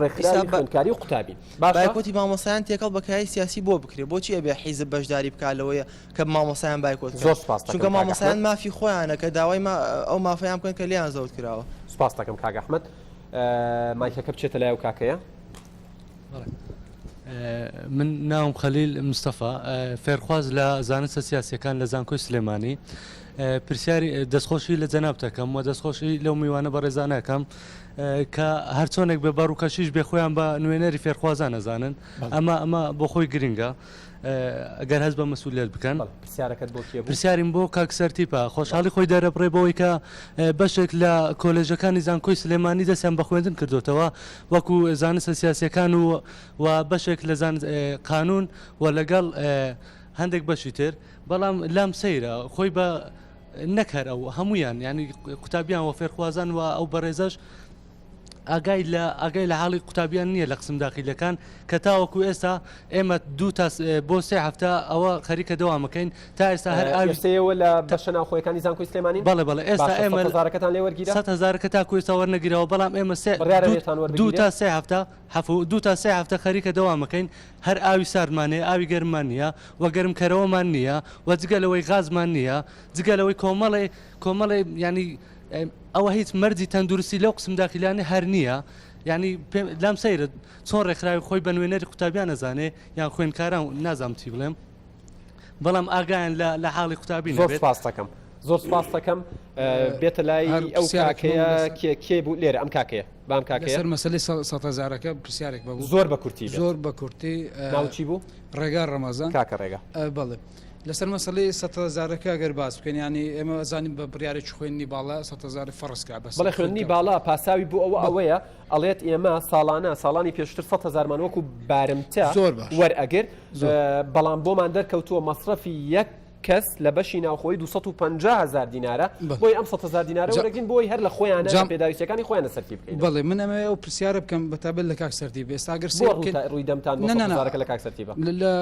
ڕێکخراوی خوێندکاری و قوتابی بایکۆتی مامۆسایان تێکەڵ بەکایی سیاسی بۆ بکرێت بۆچی ئەبێ حیزب بەشداری بکالەوەیە کە مامۆسایان بایکۆت زۆر سپاس چونکە مامۆسایان مافی خۆیانە کە داوای ئەو مافیان بکەن کە لیان زەوت کراوە سپاس دەکەم کاک ئەحمەد مایکەکە بچێتە لایەو کاکەیە من ناوم خەلیل مستەفا فێرخواز لە زانستە سیاسیەکان لە زانکۆی سلێمانی پرسیاری دەستخۆشی لە جەناب دەکەم و دەستخۆشی لەو میوانە بەڕێزانەکەم کە هەرچۆنێک بێ باڕووکەشیش بێ خۆیان بە نوێنەری فێرخوازان نەزانن ئەمە بۆ خۆی گرنگە ئەگەر هەست بە مەسئولیت بکەن پرسیاریم بۆ کاک سەرتیپە خۆشحاڵی خۆی دەرەبڕێ بەوەی کە بەشێک لە کۆلێژەکانی زانکۆی سلێمانی دەستیان بە خوێندن کردوتەوە وەکو زانستە سیاسیەکان و بەشێک لە قانون و لەگەڵ هەندێک بەشی تر بەڵام لام سەیرە خۆی بە نەکەر ئەو هەمویان ینی قوتابیان و فێرخوازان و ئەو بەڕێزەش ئاگای لە حاڵی قوتابیان نییە لە قسم داخیلەکان کە تاوەکو ئێستا ئێمە بۆ سێ هەفتە ئەوە خەریکە دەوامەکەین تا ئێستا هەر ئاویستەوە لە بەشە ناوخۆیەکانی زانکۆی سلێمانی بەڵێ ئێستا ئێمە هەزارەکەتان لێ وەرگیرە 100,000 تاکو ئێستا وەرنەگیرەوە بەڵام ئێمە دو تا سێ هەفتە خەریکە دەوامەکەین هەر ئاوی ساردمانێ ئاوی گەرممان نییە و گەرمکەرەوەمان نییە و جگەلەوەی غازمان نییە جگەلەوەی کۆمەڵێ ینی ئەوە هیچ مەرجی تەندروستی لەو قسم داخلانێ هەر نییە ینی لام سەیرە چۆن ڕێکخراوی خۆی بە نوێنەری قوتابیان نەزانێ یان خوێندکاران نازانم چی بڵێم بەڵام ئاگایان لە حاڵی قوتابی زۆر سپاس دەکەم زۆر سپاس دەکەم بێتە لای ئەو کاکەیە کێ بوو لێرە ئەم کاکەیە بام کاکەیە سەر مەسەلەی 100,000ەکە پرسیارێک بەبوو زۆر بە کورتی زۆر بە کورتی ناوچی بوو ڕێگا ڕەمەزان کاکە ڕێگا بەڵێ لەسەر مەسەلەی 100,000ەکە ئەگەر باس بکەین ینی ئێمە زانین بە بڕیارێکی خوێندنی باڵا 100,000 فەرزکە بەس بەڵێ خوێندنی باڵا پاساوی بوو ئەوەیە ئەڵێت ئێمە ساڵانە پێشتر 100,000مان وەکو بارمتە وەرئەگر بەڵام بۆمان دەرکەوتووە مەصرفی یەک کەس لە بەشی ناوخۆی 250,000 دینارە بۆی ئەم 100,000 دینارە وەرەگرین بۆی هەر لە خۆیانە پێداویستەکانی خۆیانە سەرتی بکەین بەڵێ من ئەمە ئەو پرسیارە بکەم بەتابەت لە کاک سەرتی بێ ئێستا گەر ڕووی دەمتان بۆ لە کاک سەرتیبە لە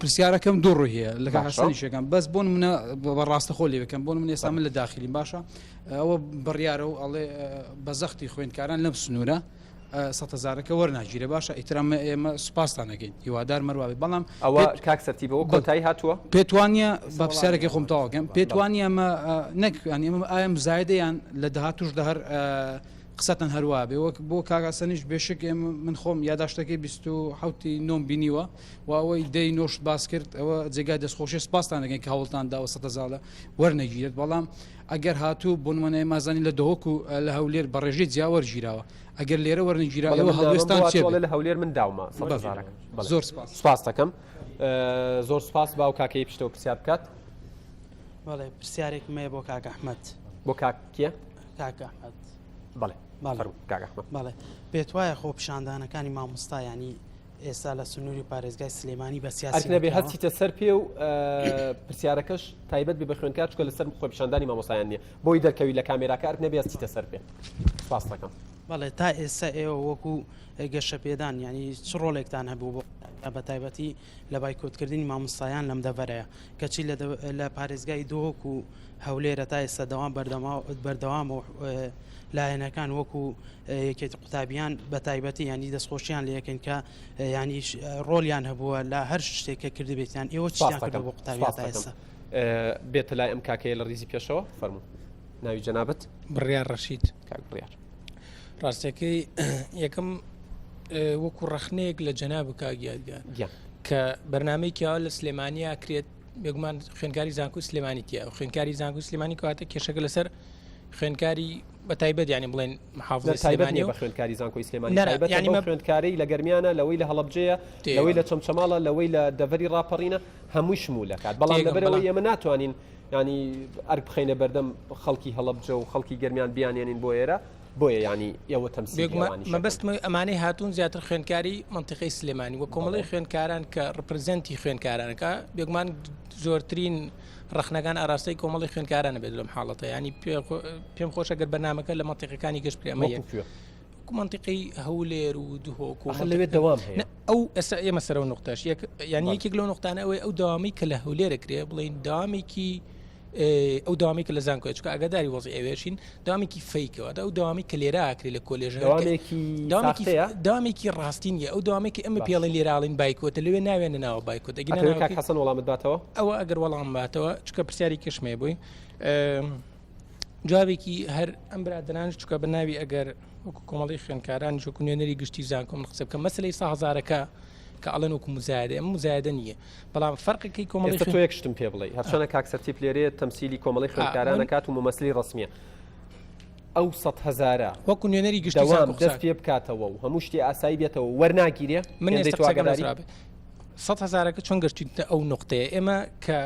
پرسیارەکەم دوو ڕوویە لە کاکسەریشەکەم بەس بۆن منە بەڕاستە خۆلی بکەم بۆن من ئێستا من لە داخلی باشە ئەوە بڕیارە و ئەڵێ بەزەختی خوێندکاران لەم سنوورە 100,000ەکە وەرناگیرە باشە ئیترامە ئێمە سوپاسان نەگەین هیوادار مەروابێت بەڵام ئەوە کاک سەرتیبەوە کۆتایی هاتووە پێتوانە بە پرسیارێکی خۆم تاواکەم پێتوانە ئەمە نەکوانی ئەمە ئایم زایدەیان لە داهاتوش دە هەر قسەتەن هەروە بێ وەک بۆ کاگاسەنیش بێشک من خۆم یاداشتەکەی 27 نۆم بینیوە و ئەوەی دەی نۆشت باس کرد ئەوە جێگای دەستخۆشی سپاسان دەگەین کە هەوڵتان داوە 100,000 وەرنەگیرێت بەڵام ئەگەر هاتوو بۆنمانەیە مازانی لە دۆک و لە هەولێر بە ڕێژەی جیاوە ژیراوە ئەگەر لێرە وەرنگیراەوە هەڵوێستان لە هەولێر من داومە زۆر سپاس دەکەم زۆر سپاس باو کاکەی پشتەوە پرسیار بکات بەڵێ پرسیارێک مێ بۆ کاک ئەحمەد بۆ کاکیە کاک ئەحمەد بەڵێ پێت وایە خۆ پیشاندانەکانی مامۆستا ینی ئێستا لە سنووری پارێزگای سلێمانی بە سیاسی نەبێ هەستیتە سەر پێ و پرسیارەکەش تایبەت بێ بە خوێندکار چکە لەسەر خۆ پیشاندانی مامۆستایان نییە بۆی دەرکەوی لە کامێراکە نەبێ هەستیتە سەر پێ سپاس دەکەم بەڵێ تا ئێستا ئێوە وەکو گەشە پێدان ینی چ ڕۆڵێکتان هەبوو بۆ بە تایبەتی لە بایکۆتکردنی مامۆستایان لەم دەڤەرەیە کەچی لە پارێزگای دۆک و هەولێرە تا ئێستا بەردەوام و لایەنەکان وەکو یەکێتی قوتابیان بە تایبەتی ینی دەستخۆشییان لە یەکەن کە ینی ڕۆلیان هەبووە لە هەر شتێکە کردبێتیان ئێوە چیان کرد بۆ قوتابیان تا ئێستا بێتە لای ئەم کاکەیە لە ریزی پێشەوە فەرموو ناوی جەنابەت بڕیار ڕەشید کاک بڕیار ڕاستەکەی یەکەم وەکو ڕەخنەیەک لە جەناب کاگیادگار کە بەرنمەیەکیەوە لە سلێمانیا کرێت بێگومان خوێنکاری زانکۆی سلێمانیتیە و خوێنکاری زانکۆی سلێمانی کاتە کێشەکە لەسەر خوێنکاری بەتایبەت ینی بڵێن محافظەی سلێمانی بە خوێنکاری زانکۆی سلێمانی خوێنکاری لە گەرمیانە لەوەی لە هەڵەبجەیە لەوەی لە چەمچەماڵە لەوەی لە دەڤەری ڕاپەڕینە هەمووی شمولەکات بەڵام لەبەرەوەی ئێمە ناتوانین ینی ئەرک بخەینە بەردەم خەڵکی هەڵەبجە و خەڵکی گەرمیان بیانێنین بۆ ئێرە بۆیە ینی ئێوە تەمسیلمە بەست ئەمانەی هاتوون زیاتر خوێنکاری منطقەی سلێمانی وە کۆمەڵی خوێنکاران کە ڕپرزەنتی خوێنکارانەکە بێگومان زۆرترین ڕخنەکان ئاراستەی کۆمەڵی خوێنکارانە بێت لەم حاڵەتە ینی پێم خۆشە گەر بەرنامەکە لە منطقەکانی گەشت پرێمەیە منطقی هەولێر و دوهۆک لەوێت دەوام هەیە ئەو ئێستا ئێمە سەر و نقطەش یعنی یەکێک لەو نقطانە ئەوەی ئەو داوامی کە لە هەولێرە کرێ بڵین داوامێکی ئەو داوامی کە لە زانکۆ چکە ئەگەداری وەزی ئەوێشین داوامێکی فەیکەوە ئەو داوامی کە لێرە ئاکرێ لە کۆلێژ داوامێکی ڕاستینیە ئەو داوامێکی ئەمە پێڵێن لێراڵین بایکۆتە لەوێ ناوێنە ناوە بایکۆت حەسەن وەڵامت باتەوە ئەوە ئەگەر وەڵام باتەوە چکە پرسیاری کشمێ بووی جوابێکی هەر ئەم برادرانش چکە بە ناوی ئەگەر وەکو کۆمەڵی خوێنکاران چۆکو نوێنەری گشتی زانکۆم قسە بکەم مەسلەی 1000ەکە کە ئەڵەن وەکو مزایدە ئەم مزایدە نییە بەڵام فەرقەکەی کۆمەڵی تۆ یەکشتم پێ بڵێ هەرچەنە کاکسەرتیپ لێرێ تەمسیلی کۆمەڵی خوێنکارانە کات و مەمەسلی ڕسمیە ئەو 100,000 وەکو نوێنەری گشتی دەست پێ بکاتەوە و هەموو شتی ئاسایی بێتەوە وەرناگیرێ من 100,000ەکە چۆن گەشتیتە ئەو نقطەیە ئێمە کە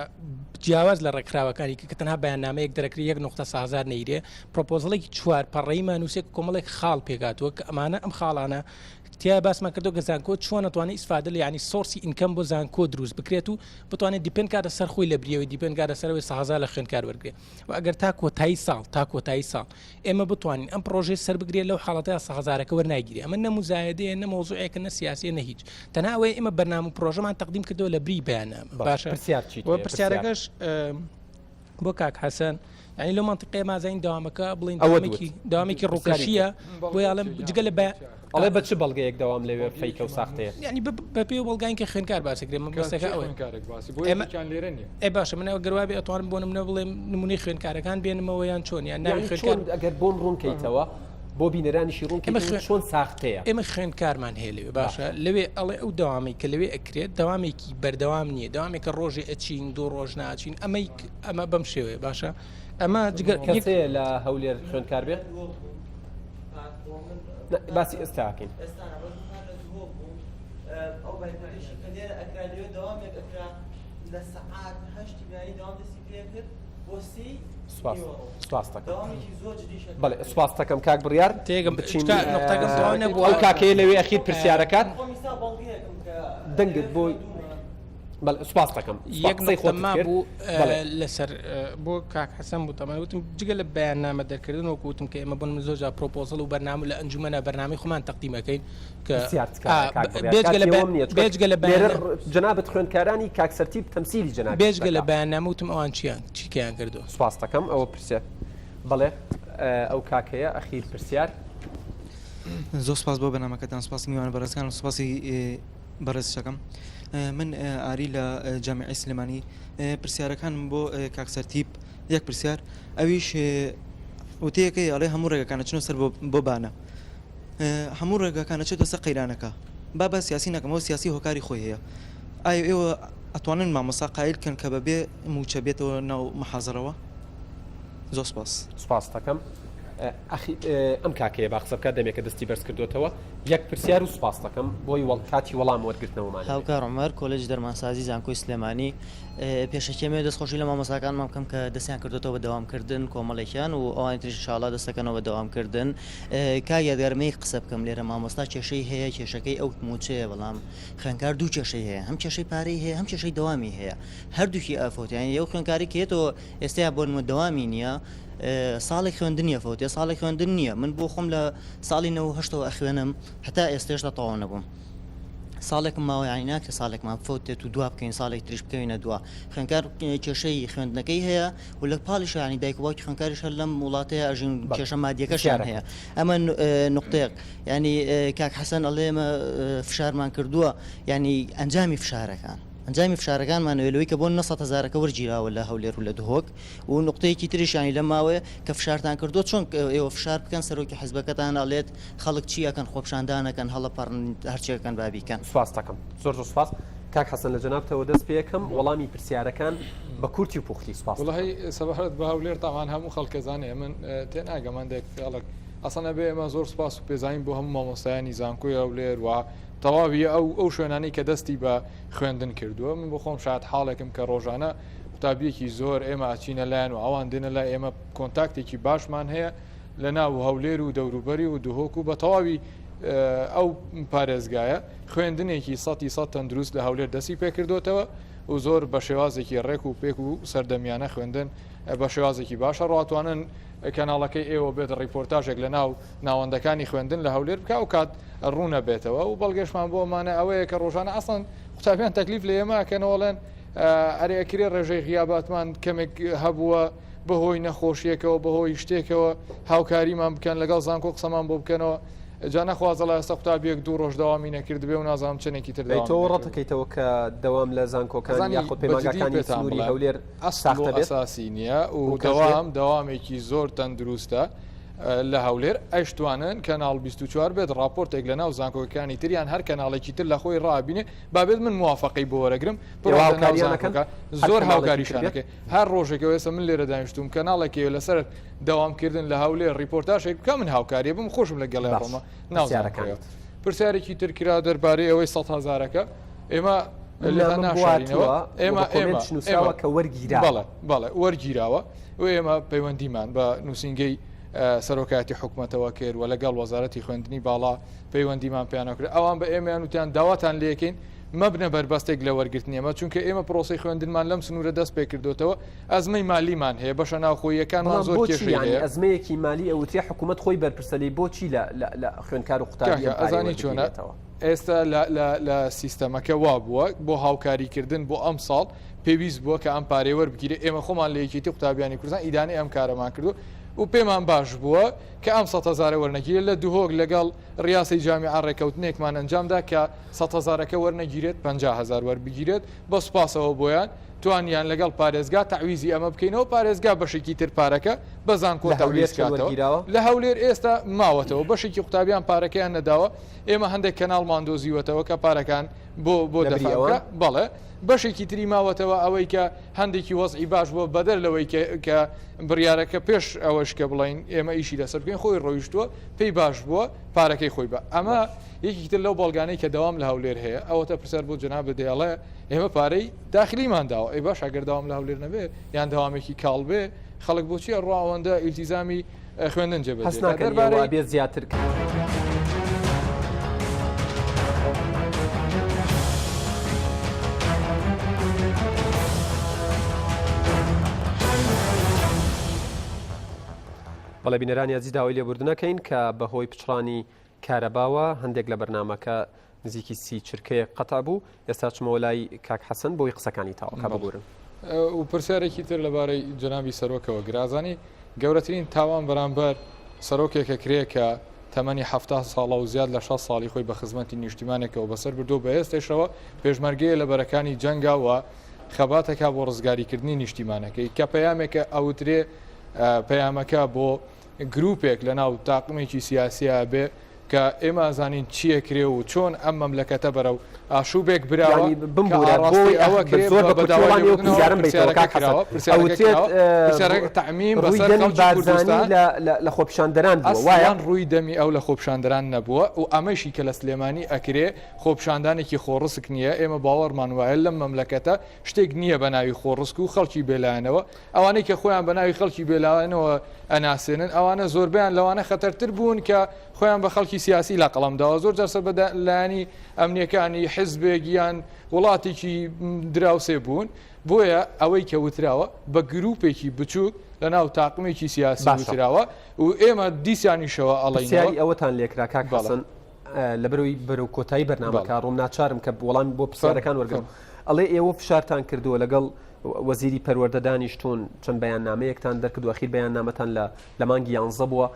جیاواز لە ڕێکخراوەکانی کە تەنها بەیاننامەیەک دەرەکری 1.1000 نەیرێ پرۆپۆزڵێکی چوار پەڕەیمان نووسێک کۆمەڵێک خاڵ پێگاتووە کە ئەمانە ئەم خاڵانە تیا باسمان کردو کە زانکۆ چۆن ناتوانێت ئیسفادە لە ینی سۆرسی ئینکەم بۆ زانکۆ دروست بکرێت و بتوانێت دیپێن کاتە سەر خۆی لە بریەوەی دیپێن کاتە سەرەوەی 1000 لە خوێنکار وەرگێ و ئەگەر تا کۆتایی ساڵ ئێمە بتوانین ئەم پرۆژێ سەر بگرێت لەو حاڵەتە 1000ەکە وەرناگیری ئەمە نەموزایدەیە نە مۆزوعێکە نە سیاسی نە هیچ تەنها ئەوەیە ئێمە بەرنامە و پرۆژەمان تەقدیم کردەوە لە بری بەیاننامە باشە پرسیارەکەش بۆ کاک حەسەن ینی لە منطقەیە مازین داوامەکە بڵین داوامێکی ڕووکەشیە بۆ یاڵم جگە لە ئەڵێ بە چ بەڵگەیەک دەوام لەوێ فەیکە و ساختەیە ینی بە پێ بەڵگان کە خوێنکار باسەکرێ من بەستەکە ئەوە ئێ باشە منەوە گەروابێ ئەتوانم بۆ منە بڵێم نمونەی خوێنکارەکان بێنمەوە یان چۆن یان ناوی خوێنکار ئەگەر بۆم ڕوونکەیتەوە بۆ بینەرانیشی ڕوونکە چۆن ساختەیە ئێمە خوێنکارمان هەیە لەوێ باشە لەوێ ئەڵێ ئەو داوامی کە لەوێ ئەکرێت داوامێکی بەردەوام نییە داوامێکە ڕۆژێ ئەچین دوو ڕۆژ ناچین ئەمە بەم شێوەیە باشە ئەمە کەسەیە لە هەولێر خوێنکار بێ باسی ئێستاکەین ئەو بایکۆتیشی کە لێرە ئەکرانەوە دەوامێک ئەکرا لە سەعات 8 بیانی داوام دەستی پێ کرد بۆ بەڵێ سوپاس دەکەم کاک بڕیار تێگەم بچین ئەو کاکەیە لەوێ ئەخیر پرسیارەکات دەنگت بۆی سوپاس دەکەم یەک نقطەما بوو لەسەر بۆ کاک حەسەن بوو تەمەەن وتم جگە لە بەیاننامە دەرکردن وەکوتم کە ئێمە بن زۆر پرۆپۆزڵ و بەرنامە لە ئەنجومەنە بەرنامی خۆمان تەقدیمەکەین کە بێجگە لە جەنابەت خوێنکارانی کاکسەرتیپ تەمسیلی جەناب بێجگە لە بەیاننامە وتم ئەوان چیکیان کردو سوپاس دەکەم ئەوە پرسیار بەڵێ ئەو کاکەیە ئەخیر پرسیار زۆر سپاس بۆ بەنامەکەتان سپاس میوان بەڕێزەکان و سپاسی بەڕێزشەکەم من ئاری لە جامعی سلێمانی پرسیارەکانم بۆ کاکسەرتیپ یەک پرسیار ئەویش وتەیەکەی ئەڵێ هەموو ڕێگەکانە چنە سەر بۆ بانە هەموو ڕێگەکانە چێتە سەر قەیرانەکە با سیاسی نەکەمەوە سیاسی هۆکاری خۆی هەیە ئایا ئێوە ئەتوانن مامۆستا قایلکەن کە بەبێ موچە بێتەوە ناو مەحازەرەوە زۆر سپاس دەکەم ئەم کاکەیە با قسە بکات دەمێکە دەستی بەرز کردوتەوە یەک پرسیار و سپاس دەکەم بۆی کاتی وەڵام وەرگرتنەوەمان هاوکار عومەر کۆلێج دەرمانسازی زانکۆی سلێمانی پێشەکەمێ دەستخۆشی لە مامۆستاکانمان بکەم کە دەستیان کردوتەوە بە دەوامکردن کۆمەڵێکیان و ئەوانی تریش ئینشاڵڵا دەستەکەنەوە بە دەوامکردن کاگەرمەی قسە بکەم لێرە مامۆستا کێشەی هەیە کێشەکەی ئەو موچەیە بەڵام خوێنکار دوو کێشەی هەیە هەم کێشەی پارەی هەیە هەم کێشەی دەوامی هەیە هەردووکی ئافۆتیان یەو خوێنکاری کێتەوە ئێستا بۆ دەوامی نییە ساڵی خوێندنیە فوتێ ساڵی خوێندن نییە من بۆ خۆم لە ساڵی 1970 ئەخوێنم هەتا ئێستێشتا تەواو نەبووم ساڵێکم ماوە عیناک کە ساڵێکمان فوتێت و دوا بکەین ساڵێک تریش بکەوینە دوا خوێنکار کێشەی خوێندنەکەی هەیە و لە پاڵیش ینی دایک و باوکی خوێنکاریش هەر لەم وڵاتەیە ئەژین کێشە مادیەکەشیان هەیە ئەمە نقطەیەک ینی کاک حەسەن ئەڵێ ئێمە فشارمان کردووە ینی ئەنجامی فشارەکان ئەنجامی فشارەکانمان وێلەوەی کە بۆ 900,000ەکە وەرگیراوە لە هەولێر و لە دهۆک و نقطەیەکی تریشانی لە ماوەیە کە فشارتان کردو چۆن ئێوە فشار بکەن سەرۆکی حیزبەکەتان ئەڵێت خەڵک چیەکەن خۆپشاندانەکەن هەڵەپەڕن هەرچیەکەن بابیکەن. سواس دەکەم زۆر سواس کاک حەسەن لە جەنابتەوە دەست پێەکەم وەڵامی پرسیارەکان بە کورتی و پوختی سواس. وڵی سەبارەت بە هەولێر تاوان هەموو خەڵکەزانێ من تێناگەماندێک خەڵک ئەسەنە بێ ئێمە زۆر سپاس و پێزانین بۆ هەموو مامۆستایانی زانکۆی هەولێر و تەواوی ئەو شوێنانەی کە دەستی بە خوێندن کردووە من بۆ خۆم شاید حاڵێکم کە ڕۆژانە قوتابیەکی زۆر ئێمە ئاچینە لایەن و ئەوان دێنە لای ئێمە کۆنتاکتێکی باشمان هەیە لە ناو هەولێر و دەوروبەری و دهۆک و بە تەواوی ئەو پارێزگایە خوێندنێکی 100% تەندروست لە هەولێر دەستی پێکردوتەوە و زۆر بە شێوازێکی ڕێک و پێک و سەردەمیانە خوێندن بە شێوازێکی باشە ڕاتوانن کەناڵەکەی ئێوە بێت ڕیپۆرتاژێک لە ناو ناوەندەکانی خوێندن لە هەولێر بکە و کات ڕوونە بێتەوە و بەڵگەشمان بۆمانە ئەوەیە کە ڕۆژانە ئەسڵەن قوتابیان تەکلیف لە ئێمەکەنەوەڵێن ئەرێکرێ ڕێژەی غیاباتمان کەمێک هەبووە بەهۆی نەخۆشیەکەەوە بەهۆی شتێکەوە هاوکاریمان بکەن لەگەڵ زانکۆ قسەمان بۆ بکەنەوە جا نەخوازەڵ ئێستا قوتابیەک 2 ڕۆژ داوامی نەکرد بێ و نازانم چنێکی تر تۆ ڕەتەکەیتەوە کە دەوام لە زانکۆکان یاخود پەیمانگەکانی سنووری هەولێر ئەسڵ ئەساسی نییە و دەوامێکی زۆر تەندروستە لە هەولێر ئەشتوانن کەناڵ 24 بێت راپۆرتێک لە ناو زانکۆکانی تریان هەر کەناڵێکی تر لە خۆی ڕابینێ بابێت من موافقی بۆ وەرەگرم زۆر هاوکاریشانەکە هەر ڕۆژێکەوە ێستا من لێرە دانیشتوم کەناڵێکی لەسەر داوامکردن لە هەولێر ریپۆرتاژێک بکە من هاوکاریە بم خۆشم لە گەڵێ ڕۆمە ناوزانەکە پرسیارێکی تر کرا دەربارەی ئەوەی 100,000ەکە ئێمە ئێمە کە وەرگیراوە و ئێمە پەیوەندیمان بە نووسنگەی سەرۆکاتی حکوومەتەوە کرد و لەگەڵ وەزارەتی خوێندنی باڵا پەیوەندیمان پیانەکرد ئەوان بە ئێمەیان وتیان داواتان لەکەین مەبنە بەربەستێک لە وەرگرتنیەمە چونکە ئێمە پرۆسی خوێندنمان لەم سنوورە دەست پێ کردوتەوە ئەزمەی مالیمان هەیە بەشە ناوخۆیەکانمان زۆر کێشەیە ئەزمەیەکی مالی ئەوتری حکوومەت خۆی بەرپرسەلی بۆچی لە خوێندکار و قوتابی ئەزانی چۆنێتەوە ئێستا لە سیستەمەکە وا بووە بۆ هاوکاریکردن بۆ ئەم ساڵ پێویست بووە کە ئەم پارێوە بگیرێ ئێمە خۆمان لە یەکێتی قوتابیانی کوردستان ئیدانەی ئەم کارەمان کردو و پێمان باش بووە کە ئەم 100,000 وەرنەگیرێت لە دوهۆک لەگەڵ ڕیاسی جامیعە ڕێکەوتنێکمان ئەنجامدا کە 100,000ەکە وەرنەگیرێت 50,000 وەربگیرێت بە سوپاسەوە بۆیان توانیان لەگەڵ پارێزگا تەعویزی ئەمە بکەینەوە پارێزگا بەشێکی تر پارەکە بە زانکۆ تەویزکاتەوە لە هەولێر ئێستا ماوەتەوە بەشێکی قوتابیان پارەکەیان نەداوە ئێمە هەندێک کەناڵمان دۆزیوەتەوە کە پارەکان بۆ دەفریەوە بەڵێ بەشێکی تری ماوەتەوە ئەوەی کە هەندێکی وەزعی باش بووە بەدەر لەوەی کە بڕیارەکە پێش ئەوەش کە بڵین ئێمە ئیشی لەسەر بکەین خۆی ڕۆیشتووە پێی باش بووە پارەکەی خۆی بە ئەمە یەکی تر لەو بەڵگانەی کە دەوام لە هەولێر هەیە ئەوەتە پرسیار بۆ جەناب دەیاڵێ ئێمە پارەی داخلیمان داوە ئەی باش ئەگەر داوام لە هەولێر نەبێ یان داوامێکی کاڵ بێ خەڵک بۆچی ڕاوەندە ئیلتیزامی خوێندن جێبێت بێت زیاتر بەڵێ بینەرانی ئازیز داوای لێبوردنەکەین کە بەهۆی پچڕانی کارەباوە هەندێک لە بەرنامەکە نزیکی 30 چرکەیە قەتا بوو ئێستا چمەوە لای کاک حەسەن بۆی قسەکانی تاوەکە ببورن و پرسیارێکی تر لەبارەی جەنابی سەرۆکەوە گرازانی گەورەترین تاوان بەرامبەر سەرۆکێکە کرێ کە تەمەنی 70 ساڵە و زیاد لە 6 ساڵی خۆی بە خزمەتی نیشتیمانێکەوە بەسەر بردو بە ئێستێشەوە پێشمەرگەیە لە بەرەکانی جەنگاوە خەباتەکە بۆ ڕزگاریکردنی نیشتیمانەکەی کە پەیامێکە ئەوترێ پەیامەکە بۆ گروپێک لە ناو تاقمێکی سیاسیە بێ کە ئێمە ئازانین چیە کرێ و چۆن ئەم مەملەکەتە بەرەو ئاشوبێک براوە تعمیم لە خۆپشاندەران وایان ڕووی دەمی ئەو لە خۆپشاندەران نەبووە و ئەمەشی کە لە سلێمانی ئەکرێ خۆپشاندانێکی خۆڕسک نییە ئێمە باوەڕمان وایە لەم مەملەکەتە شتێک نییە بە ناوی خۆڕسک و خەڵکی بێلایەنەوە ئەوانەی کە خۆیان بە ناوی خەڵکی بێلاوانەوە ئەناسێنن ئەوانە زۆربیان لەوانە خەتەرتر بوون کە خۆیان بە خەڵکی سیاسی لە قەڵەمداوە زۆر جارسە بەلایانی ئەمنیەکانی حزبێکیان وڵاتێکی دراوسێ بوون بۆیە ئەوەی کە وتراوە بە گروپێکی بچووک لە ناو تاقمێکی سیاسی وتراوە و ئێمە دیسانیشەوە ئەڵی ئەوەتان لێکرا کاک حەسەن لەبەرەوەی بەرەو کۆتایی بەرنامەکە ڕوم ناچارم کە وەڵامی بۆ پرسیارەکان وەرگرم ئەڵێ ئێوە فشارتان کردووە لەگەڵ وەزیری پەروەردە دانیشتون چەند بەیاننامەیەکتان دەرکردو ئەخیر بەیاننامەتان لە مانگی 11 بووە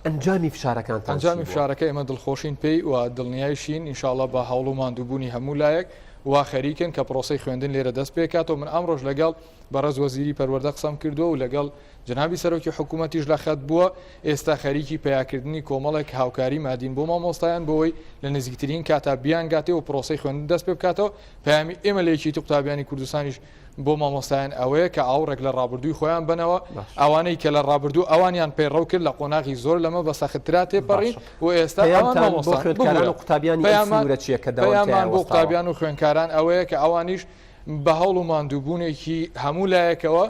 ئەنجامی فشارەکانتان ئەنجامی فشارەکە ئێمە دڵخۆشین پێی و دڵنیایشین ئینشاءالله بە هەوڵ و ماندووبوونی هەموو لایەک وا خەریکن کە پرۆسی خوێندن لێرە دەست پێکاتەوە. من ئەمڕۆژ لەگەڵ بەڕێز وەزیری پەروەردە قسەم کردووە و لەگەڵ جنابی سەرۆکی حکوومەتیش لە خەت بووە. ئێستا خەریکی پیاکردنی کۆمەڵێک هاوکاری مادین بۆ مامۆستایان بۆەوەی لە نزیکترین کاتا بیان گاتێ و پرۆسی خوێندن دەست پێ بکاتەوە. پەیامی ئێمە لە یەکێتی قوتابیانی کوردستانیش بۆ مامۆستایان ئەوەیە کە ئاوڕێک لە ڕابردووی خۆیان بنەوە، ئەوانەی کە لە ڕابردوو ئەوانیان پەیڕەو کرد لە قۆناغی زۆر لەمە بە سەخترا تێپەڕین و ئێستا پەیامان بۆ قوتابیان و خوێندکاران ئەوەیە کە ئەوانیش بە هەوڵ و ماندووبوونێکی هەموو لایەکەوە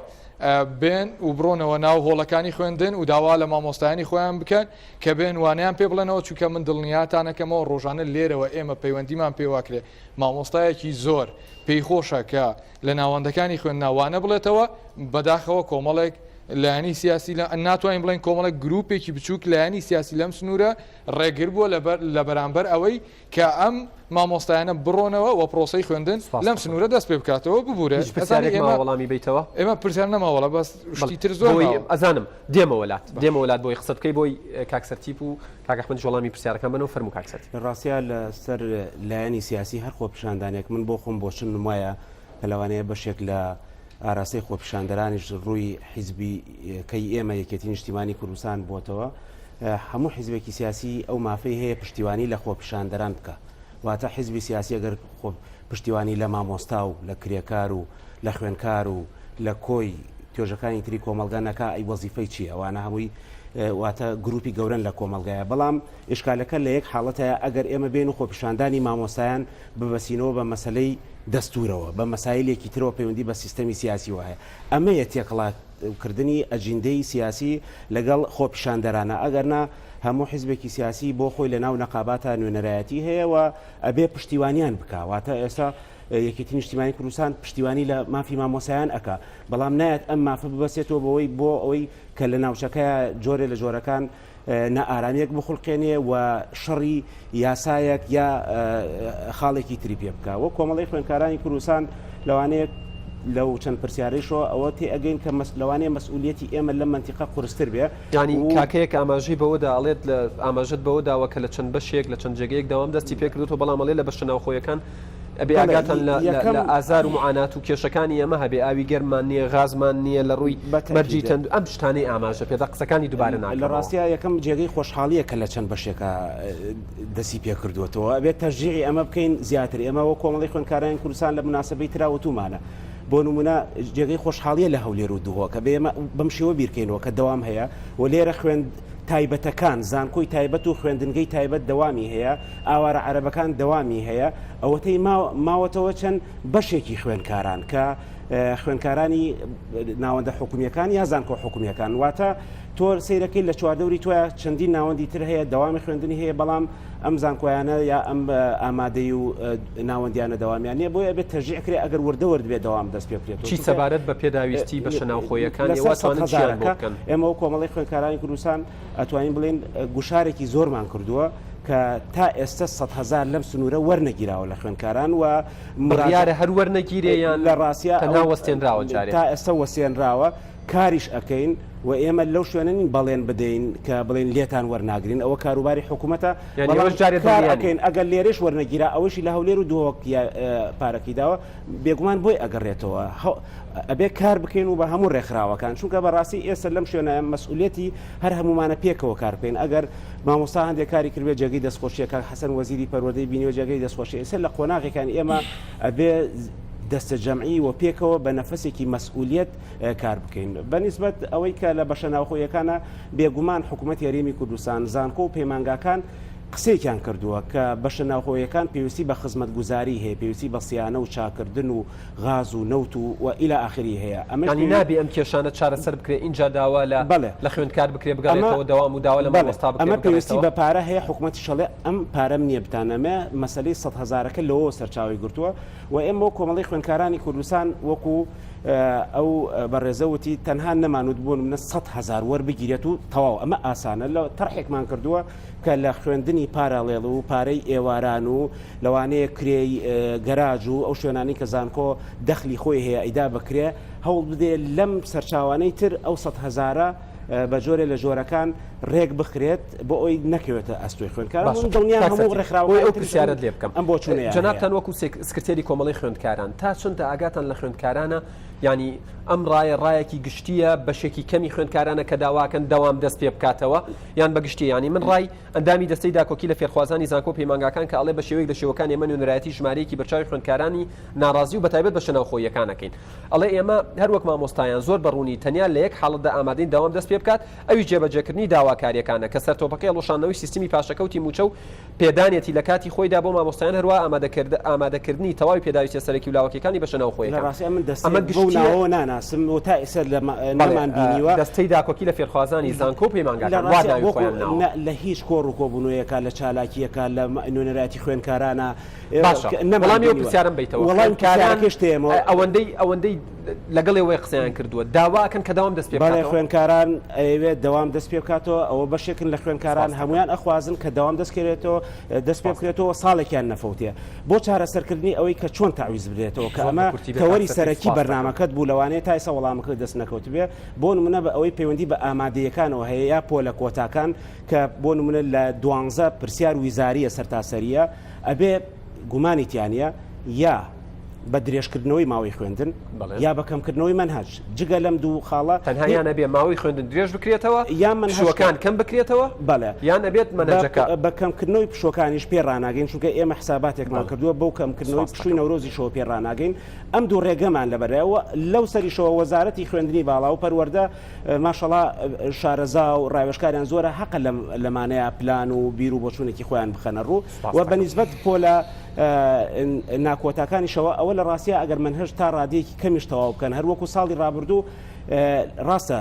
بێن و بڕۆنەوە ناو هۆڵەکانی خوێندن و داوا لە مامۆستایانی خۆیان بکەن کە بێن وانیان پێ بڵێنەوە چونکە من دڵنیاتانەکەمەوە ڕۆژانە لێرەوە ئێمە پەیوەندیمان پێواکرێ مامۆستایەکی زۆر پێی خۆشە کە لە ناوەندەکانی خوێندناوانە بڵێتەوە بەداخەوە کۆمەڵێک لایانی سیاسی ناتوانین بڵێن کۆمەڵێک گروپێکی بچووک لایانی سیاسی لەم سنوورە ڕێگر بووە لە بەرامبەر ئەوەی کە ئەم مامۆستایانە بڕۆنەوە و پرۆسەی خوێندن لەم سنوورە دەست پێ بکاتەوە ببوورێ. وەڵامی بیتەوە ئێمە پرسیار نەماوەڵە بەس شتی تر زۆر ئەزانم دێمەوەلات بۆی قسەتکەی بۆی کاکسەرتیپ و کاکەحمەد وەڵامی پرسیارەکان بنەوە فەرموو کاکسەرتی. ڕاستیە لەسەر لایانی سیاسی هەر خۆپیشاندانێک من بۆ خۆم بۆچن وایە کە لەوانەیە بەشێک لە ئاراستەی خۆپیشاندەرانیش ڕووی حیزبیکەی ئێمە یەکێتی نیشتیمانی کوردستان بۆتەوە. هەموو حیزبێکی سیاسی ئەو مافەی هەیە پشتیوانی لە خۆپیشاندەران بکە، واتە حیزبی سیاسی ئەگەر پشتیوانی لە مامۆستا و لە کرێکار و لە خوێنکار و لە کۆی توێژەکانی تری کۆمەلگا نەکا ئەی وەزیفەی چییە؟ ئەوانە هەمووی واتە گروپی گەورن لە کۆمەلگایە. بەڵام ئشکالەکە لە یەک حاڵەتەیە ئەگەر ئێمە بێن و خۆپیشاندانی مامۆستایان ببەسینەوە بە مەسلەی دەستورەوە بە مەسایلێکی ترەوە پەیوەندی بە سیستەمی سیاسی وایە. ئەمە تێکڵاتکردنی ئەجیندەی سیاسی لەگەڵ خۆپیشاندەرانە ئەگەرنا هەموو حیزبێکی سیاسی بۆ خۆی لە ناو نەقاباتە نوێنەرایەتی هەیە و ئەبێ پشتیوانیان بکواتە. ئێستا یەکێتی نیشتیمانی کوردستان پشتیوانی لە مافی مامۆسایان ئەکا، بەڵام نایەت ئەم مافە ببەسێتەوە بەوەی بۆ ئەوەی کە لە ناوچەکە جۆرێ لە جۆرەکان نەئارامەیەک بخڵقێنێ و شەڕی یاسایەک یا خاڵێکی تری پێ بکە. وە کۆمەڵی خوێندکارانی کوردستان لەوانەیە لەو چەند پرسیارەیشەوە ئەوە تێ ئەگەین کە لەوانەیە مەسئولیەتی ئێمە لە منتیقە قورستر بێ. ینی کاکەیەک ئاماژەی بەوەدا ئەڵێت لە ئاماژت بەوەداوە کە لە چەند بەشێک لە چەند جێگەیەک داوام دەستی پێکردوەوە، بەڵام ئەڵێ لە بەشە ناوخۆیەکان ئەبێ ئاگاتان لە ئازار و معانات و کێشەکانی ئەمە هەبێ، ئاوی گەرمان نییە، غازمان نییە، لە ڕووی مەرجی تەند ئەم شتانەی ئاماژە پێدا قسەکانی دووبارە ناکەن. لە ڕاستیە یەکەم جێگەی خۆشحاڵیە کە لە چەند بەشێکە دەستی پێ کردوێتەوە. ئەبێت تەشجیعی ئەمە بکەین زیاتر. ئێمە وە کۆمەڵی خوێندکارانی کوردستان لە مناسبەی تراوەتومانە بۆ نمونە جێگەی خۆشحاڵیە لە هەولێر و دووهۆ کە بێمە بەم شێوە بیرکەینەوە کە دەوام هەیە و لێرە خوێند تایبەتەکان زانکۆی تایبەت و خوێندنگەی تایبەت دەوامی هەیە، ئاوارە عەرەبەکان دەوامی هەیە. ئەوەتەی ماوەتەوە چەند بەشێکی خوێندکاران کە خوێندکارانی ناوەندە حکومیەکان یا زانکۆ حکومیەکان، واتە تۆ سیرەکەی لە چواردەوری تۆە چەندین ناوەندی تر هەیە، دەوامی خوێندنی هەیە، بەڵام ئەم زانکۆیانە یا ئەم ئامادەی و ناوەندیانە دەوامیان نیە. بۆیە بێت تەرجیعکرێ ئەگەر وردەورد بێ دەوام دەست پێ بکرێت. چی سەبارەت بە پێداویستی بەشە ناوخۆیەکان ئێمە و کۆمەڵی خوێندکارانی کوردستان ئەتوانین بڵێن گوشارێکی زۆرمان کردووە کە تا ئێستا 100,000 لەم سنوورە وەرنەگیراوە لە خوێندکاران و مڕیارە هەر وەرنەگیرێیان لە ڕاستیە تەنها وەستێنراوە جارێ تا ئێستا وەستێنراوە کاریش ئەەکەین و ئێمە لەو شوێنەنین بەڵێن بدەین کە بڵێن لێتان وەرناگرین. ئەوە کاروباری حکوومەتە بەڵامکەین ئەگەر لێرەش وەرنەگیرا ئەوەشی لە هەولێر و دووەک پارەکی داوە بێگومان بۆی ئەگەڕێتەوە. ئەبێ کار بکەین و بە هەموو ڕێکخراوەکان، چونکە بەڕاستی ئێستا لەم شوێنە مەسئولیەتی هەر هەمومانە پێکەوە کار بکەین. ئەگەر مامۆستا هەندێک کاری کردوێ جێگەی دەستخۆشیەکە حەسەن وەزیری پەروەردەی بینیوە جێگەی دەستخۆشی ئێستا لە قۆناغێکان ئێمە ئەبێ دەستە جەمعی و پێکەوە بە نەفەسێکی مەسئولیەت کار بکەین. بەنسبەت ئەوەی کە لە بەشە ناوخۆیەکانە بێگومان حکوومەت یاریمی کوردستان زانکۆ و پەیمانگاکان قسەیەکیان کردووە کە بەشە ناوخۆیەکان پێویستی بە خزمەتگوزاری هەیە، پێویستی بە سیانە و چاکردن و غاز و نەوت و ئیلە ئاخری هەیە. ئەمەنی نابێ ئەم کێشانە چارەسەر بکرێت اینجا داوا لە خوێندکار بکرێ بگەڕێتەوە دەوام و داوا لە مامۆستا بکرێت. ئەمە پێویستی بە پارە هەیە، حکوومەتی شەڵێ ئەم پارەم نییە بتانەمە مەسەلەی 100,000ەکە لەوە سەرچاوی گرتووە و ئێمە کۆمەڵی خوێندکارانی کوردستان وەکو ئەو بەڕێزەوتی تەنها نەمانوت بوون منە 100,000 وەربگیرێت و تەواو. ئەمە ئاسانە لە تەرحێکمان کردووە کە لە خوێندنی پارالێڵ و پارەی ئێواران و لەوانەیە کرێی گەراج و ئەو شوێنانی کە زانکۆ دەخلی خۆی هەیە ئەیدا بکرێ هەوڵ بدێ لەم سەرچاوانەی تر ئەو 100,000 بە جۆرە لە ژۆرەکان ڕێک بخرێت بۆ ئەوی نەکەوێتە ئەستۆی خوێندکاران دڵنیان هەموو ڕێکخراوەی ئەو پرسیارت لێ بکەم ئەم بۆ چوونەیە جەنابتان وەکو سکرتێری کۆمەڵی خوێندکاران تا چۆنتە ئاگاتان لە خوێندکارانە ینی ئەم ڕایەکی گشتیە بەشێکی کەمی خوێندکارانە کە داواکەن دەوام دەست پێ بکاتەوە یان بەگشتی ینی من ڕای ئەندامی دەستەی داکۆکی لە فێرخوازانی زانکۆ پەیمانگاکان کە ئەڵێ بە شێوەیەک لە شێوەکان ئێمە نوێنەرایەتی ژمارەیەکی بەرچاوی خوێندکارانی ناڕازی و بەتایبەت بە شەناوخۆیەکانەکەین ئەڵێ ئێمە هەر وەک مامۆستایان زۆر بەڕوونی تەنیا لە یەک حاڵەتدا ئامادەین داوام دەست پێ بکات ئەوی جێبەجێکردنی داواکاریەکانە کە سەرتۆپەکەی هەڵۆشانەوەی سیستمی پاشەکەوتی موچە و پێدانێتی لە کاتی خۆیدا بۆ مامۆستایان هەروە ئامادەکردنی تەواوی پێداویستە سەرەکی و لاوەکیەکانی بە شەناوخۆیەکان ئەمە گشتیەوە ناناسم و تا ئێستا نەمان بینیوە دەستەی داکۆکی لە فێرخوازانی زانکۆ پەیمانگاکان لە هیچ کۆڕ و کۆبوونەوەیەکە لە چالاکیەکە لە نوێنەراتی خوێندکارانە وەڵامی پرسیارم بیتەوە ئەوەندەی لەگەڵێەوەی قسەیان کردووە داواکەن کە داوام دەست پێ بەڵێ خوێندکاران ئەوێت داوام دەست پێ بکاتەوە ئەوە بەشێکن لە خوێندکاران هەمویان ئەخوازن کە داوام دەستکرێتەوە دەست پێ بکرێتەوە ساڵێکیان نەفەوتێ بۆ چارەسەرکردنی ئەوەی کە چۆن تاویز بدرێتەوە کە ئەمە تەوەری سەرەکی بەرنامەکەت بوو لەوانەیە تا ئێستا وەڵامەکە دەست نەکەوت بێ بۆ نمونە بە ئەوەی پەیوەندی بە ئامادەیەکانەوە هەیە یا پۆلە کۆتاکان کە بۆ نمونە لە 12 پرسیار ویزاریە سەرتاسەریە ئەبێ گومانیتیانە یا بە درێژکردنەوەی ماوەی خوێندن یا بەکەمکردنەوەی منهاج جگە لەم دوو خاڵە تەنهایان ئەبێ ماوەی خوێندن درێژ بکرێتەوە یان منهجەکان کەم بکرێتەوە بەڵێ یان ئەبێت منهجەکە بەکەمکردنەوەی پشۆکانیش پێ ڕناگەین چونکە ئێمە حساباتێکمان کردووە بەو کەمکردنەوەی پشووی نەورۆزی شەوە پێ ڕناگەین ئەم دوو ڕێگەمان لەبەرەوە لەو سەریشەوە وەزارەتی خوێندنی باڵا و پەروەردە ماشەڵا شارەزا و ڕاوێژکاریان زۆرە حەقە لەمانەیە پلان و بیر و بۆچوونێکی خۆیان بخەنە ڕوو و بەنسبەت پۆلە ناکۆتاکانیشەوە ئەوە لە ڕاستیە ئەگەر منهج تا ڕادەیەکی کەمیش تەواو بکەن هەروەکو ساڵی ڕابردوو ڕاستە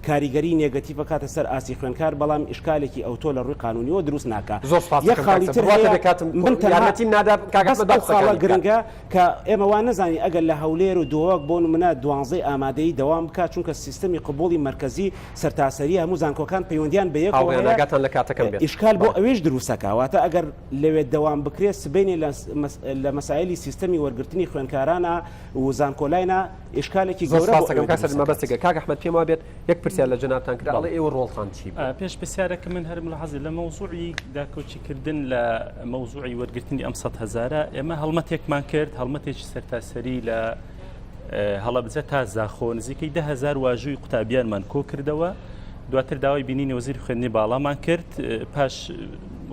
کاریگەری نێگەتیڤە کاتە سەر ئاسی خوێندکار بەڵام ئیشکالێکی ئەوتۆ لە ڕووی قانونیەوە دروست ناکە خاڵە گرنگە کە ئێمە وان نزانی ئەگەر لە هەولێر و دۆوەک بۆ نمونە 12 ئامادەی دەوام بکات چونکە سیستەمی قبوڵی مرکزی سەرتاسەری هەموو زانکۆکان پەیوەندیان بە یەکگاتان لە کاتەکەم بێت ئیشکال بۆ ئەوێش دروستەکەواتە ئەگەر لەوێت دەوام بکرێت سبینی لە مەسائلی سیستەمی وەرگرتنی خوێندکارانە و زانکۆلاینا ئیشکالێکی گەورە کاک ئەحمەد پێم وا بێت یەک پرسیار لە جەنابتان کرا ئەڵێ ئێوە ڕۆڵتان چی پێش پرسیارەکە من هەرم لە حەزی لە مەوزوعی داکۆچیکردن لە مەوزوعی وەرگرتنی ئەم 100,000 ئێمە هەڵمەتێکمان کرد هەڵمەتێکی سەرتاسەری لە هەڵەبجە تا زاخۆ نزیکەی 10,000 واژووی قوتابیانمان کۆ کردەوە دواتر داوای بینینی وەزیری خوێندنی باڵامان کرد پاش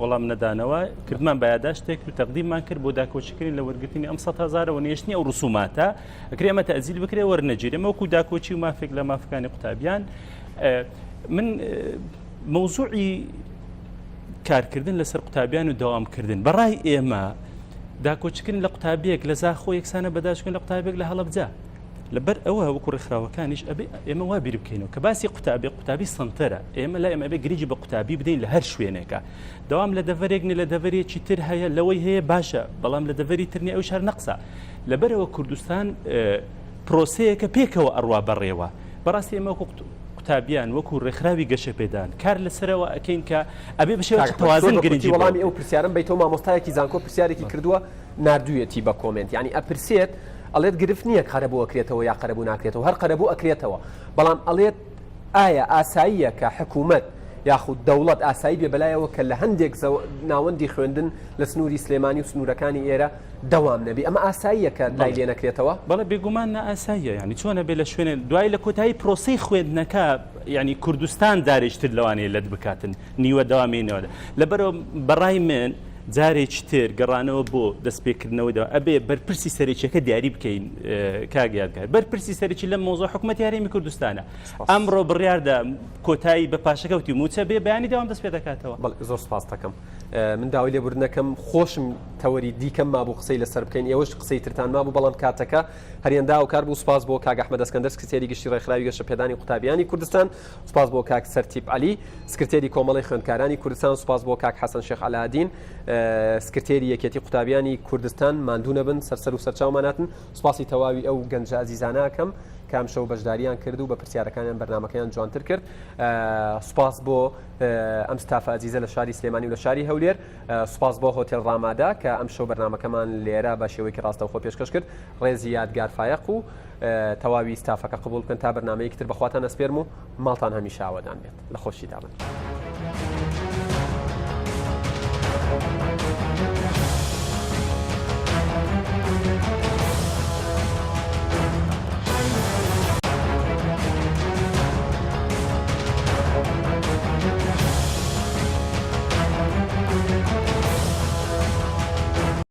وەڵام نەدانەوە کردمان بە یادداشتێک و تەقدیممان کرد بۆ داکۆچیکردن لە وەرگرتنی ئەم 100,000 و نێشتنی ئەو ڕسوماتە ئەکرێ ئەمە تەزیل بکرێ وەرنەگیرێ ئەمە وەکو داکۆچی و مافێک لە مافەکانی قوتابیان من مەوزوعی کارکردن لەسەر قوتابیان و دەوامکردن بەڕای ئێمە داکۆچکردن لە قوتابیەک لە زاخۆ یەکسانە بەداشتکردن لە قوتابێک لە هەڵەبجە لەبەر ئەوە وەکو ڕێکخراوەکانیش ئێمە وا بیر بکەینەوە کە باسی قوتابی سنتەرە ئێمە لا ئێمە بێ گریجی بە قوتابی بدەین لە هەر شوێنێکە دەوام لە دەڤەرێکنی لە دەڤەرێکی تر هەیە لەوەی هەیە باشە بەڵام لە دەڤەری ترنی ئەو شار نەقسە لەبەرەوە کوردستان پرۆسەیەکە پێکەوە ئەڕوا بەڕێوە بەڕاستی ئێمە قوتابیان وەکو ڕێکخراوی گەشەپێدان کار لەسەرەوە ئەکەین کە ئەبێ بەشێوەی تەوازن گرنگی وەڵامی ئەو پرسیارم بیتەوە مامۆستایەکی زانکۆ پرسیارێکی کردووە نردوویەتی بە کۆمنت ینی ئەپرسێت ئەڵێت گرفت نییە قەرەبوو ئەکرێتەوە یا قەرەبوو ناکرێتەوە هەر قەرەبوو ئەکرێتەوە بەڵام ئەڵێت ئایا ئاساییە کە حکوومەت یاخود دەوڵەت ئاسایی بێ بەلایەوە کە لە هەندێک ناوەندی خوێندن لە سنووری سلێمانی و سنوورەکانی ئێرە دەوام نەبی ئەمە ئاساییە کە لای لێ نەکرێتەوە بەڵێ بێگومان ئاساییە ینی چۆنە بێ لە شوێنێ دوای لە کۆتایی پرۆسی خوێندنەکە ینی کوردستان دارێشتر لەوانەیە لەت بکاتن نیوە دەوامێنەوە لەبەرەوە بەڕای من جارێکی تر گەڕانەوە بۆ دەستپێکردنەوەیەوە ئەبێ بەرپرسی سەرێکیەکە دیاری بکەین کاگیادگار بەرپرسی سەرێکی لە مۆزۆ حکوومەت یاریمی کوردستانە ئەمڕۆ بڕیاردا کۆتایی بە پاشەکەوتی موچە بێ بەیانی داوام دەست پێ دەکاتەوە زۆر سپاس دەکەم من داوای لێبوردنەکەم خۆشم تەوەری دیکەم مابوو قسەی لەسەر بکەین ئێوەش قسەی ترتان مابوو بەڵام کاتەکە هەریەندا و کار بوو سپاس بۆ کاک ئەحمەد ئەسکەندەر سکرتێری گشتی ڕێکخراوی گەشەپێدانی قوتابیانی کوردستان سپاس بۆ کاک سەرتیب عەلی سکرتێری کۆمەڵی خوێندکارانی کوردستان سپاس بۆ کاک حەسەن شێخ عەلادین سکرتێری یەکێتی قوتابیانی کوردستان ماندوو نەبن سەر و سەرچاوماناتن سوپاسی تەواوی ئەو گەنجە ئازیزانەکەم کام شەو بەشداریان کرد و بە پرسیارەکانیان بەرنمەکەیان جوانتر کرد سوپاس بۆ ئەم ستافە ئازیزە لە شاری سلێمانی و لە شاری هەولێر سوپاس بۆ هۆتێل ڕامادا کە ئەم شەو بەرنمەکەمان لێرە بە شێوەیەکی ڕاستەوخۆ پێشکەش کرد ڕێزی یادگار فایق و تەواوی ستافەکە قبول بکەن تا بەرنمەیەکی تر بەخواتان ئەسپێرم و ماڵتان هەمیشە ئاوادان بێت لە خۆشی دابن.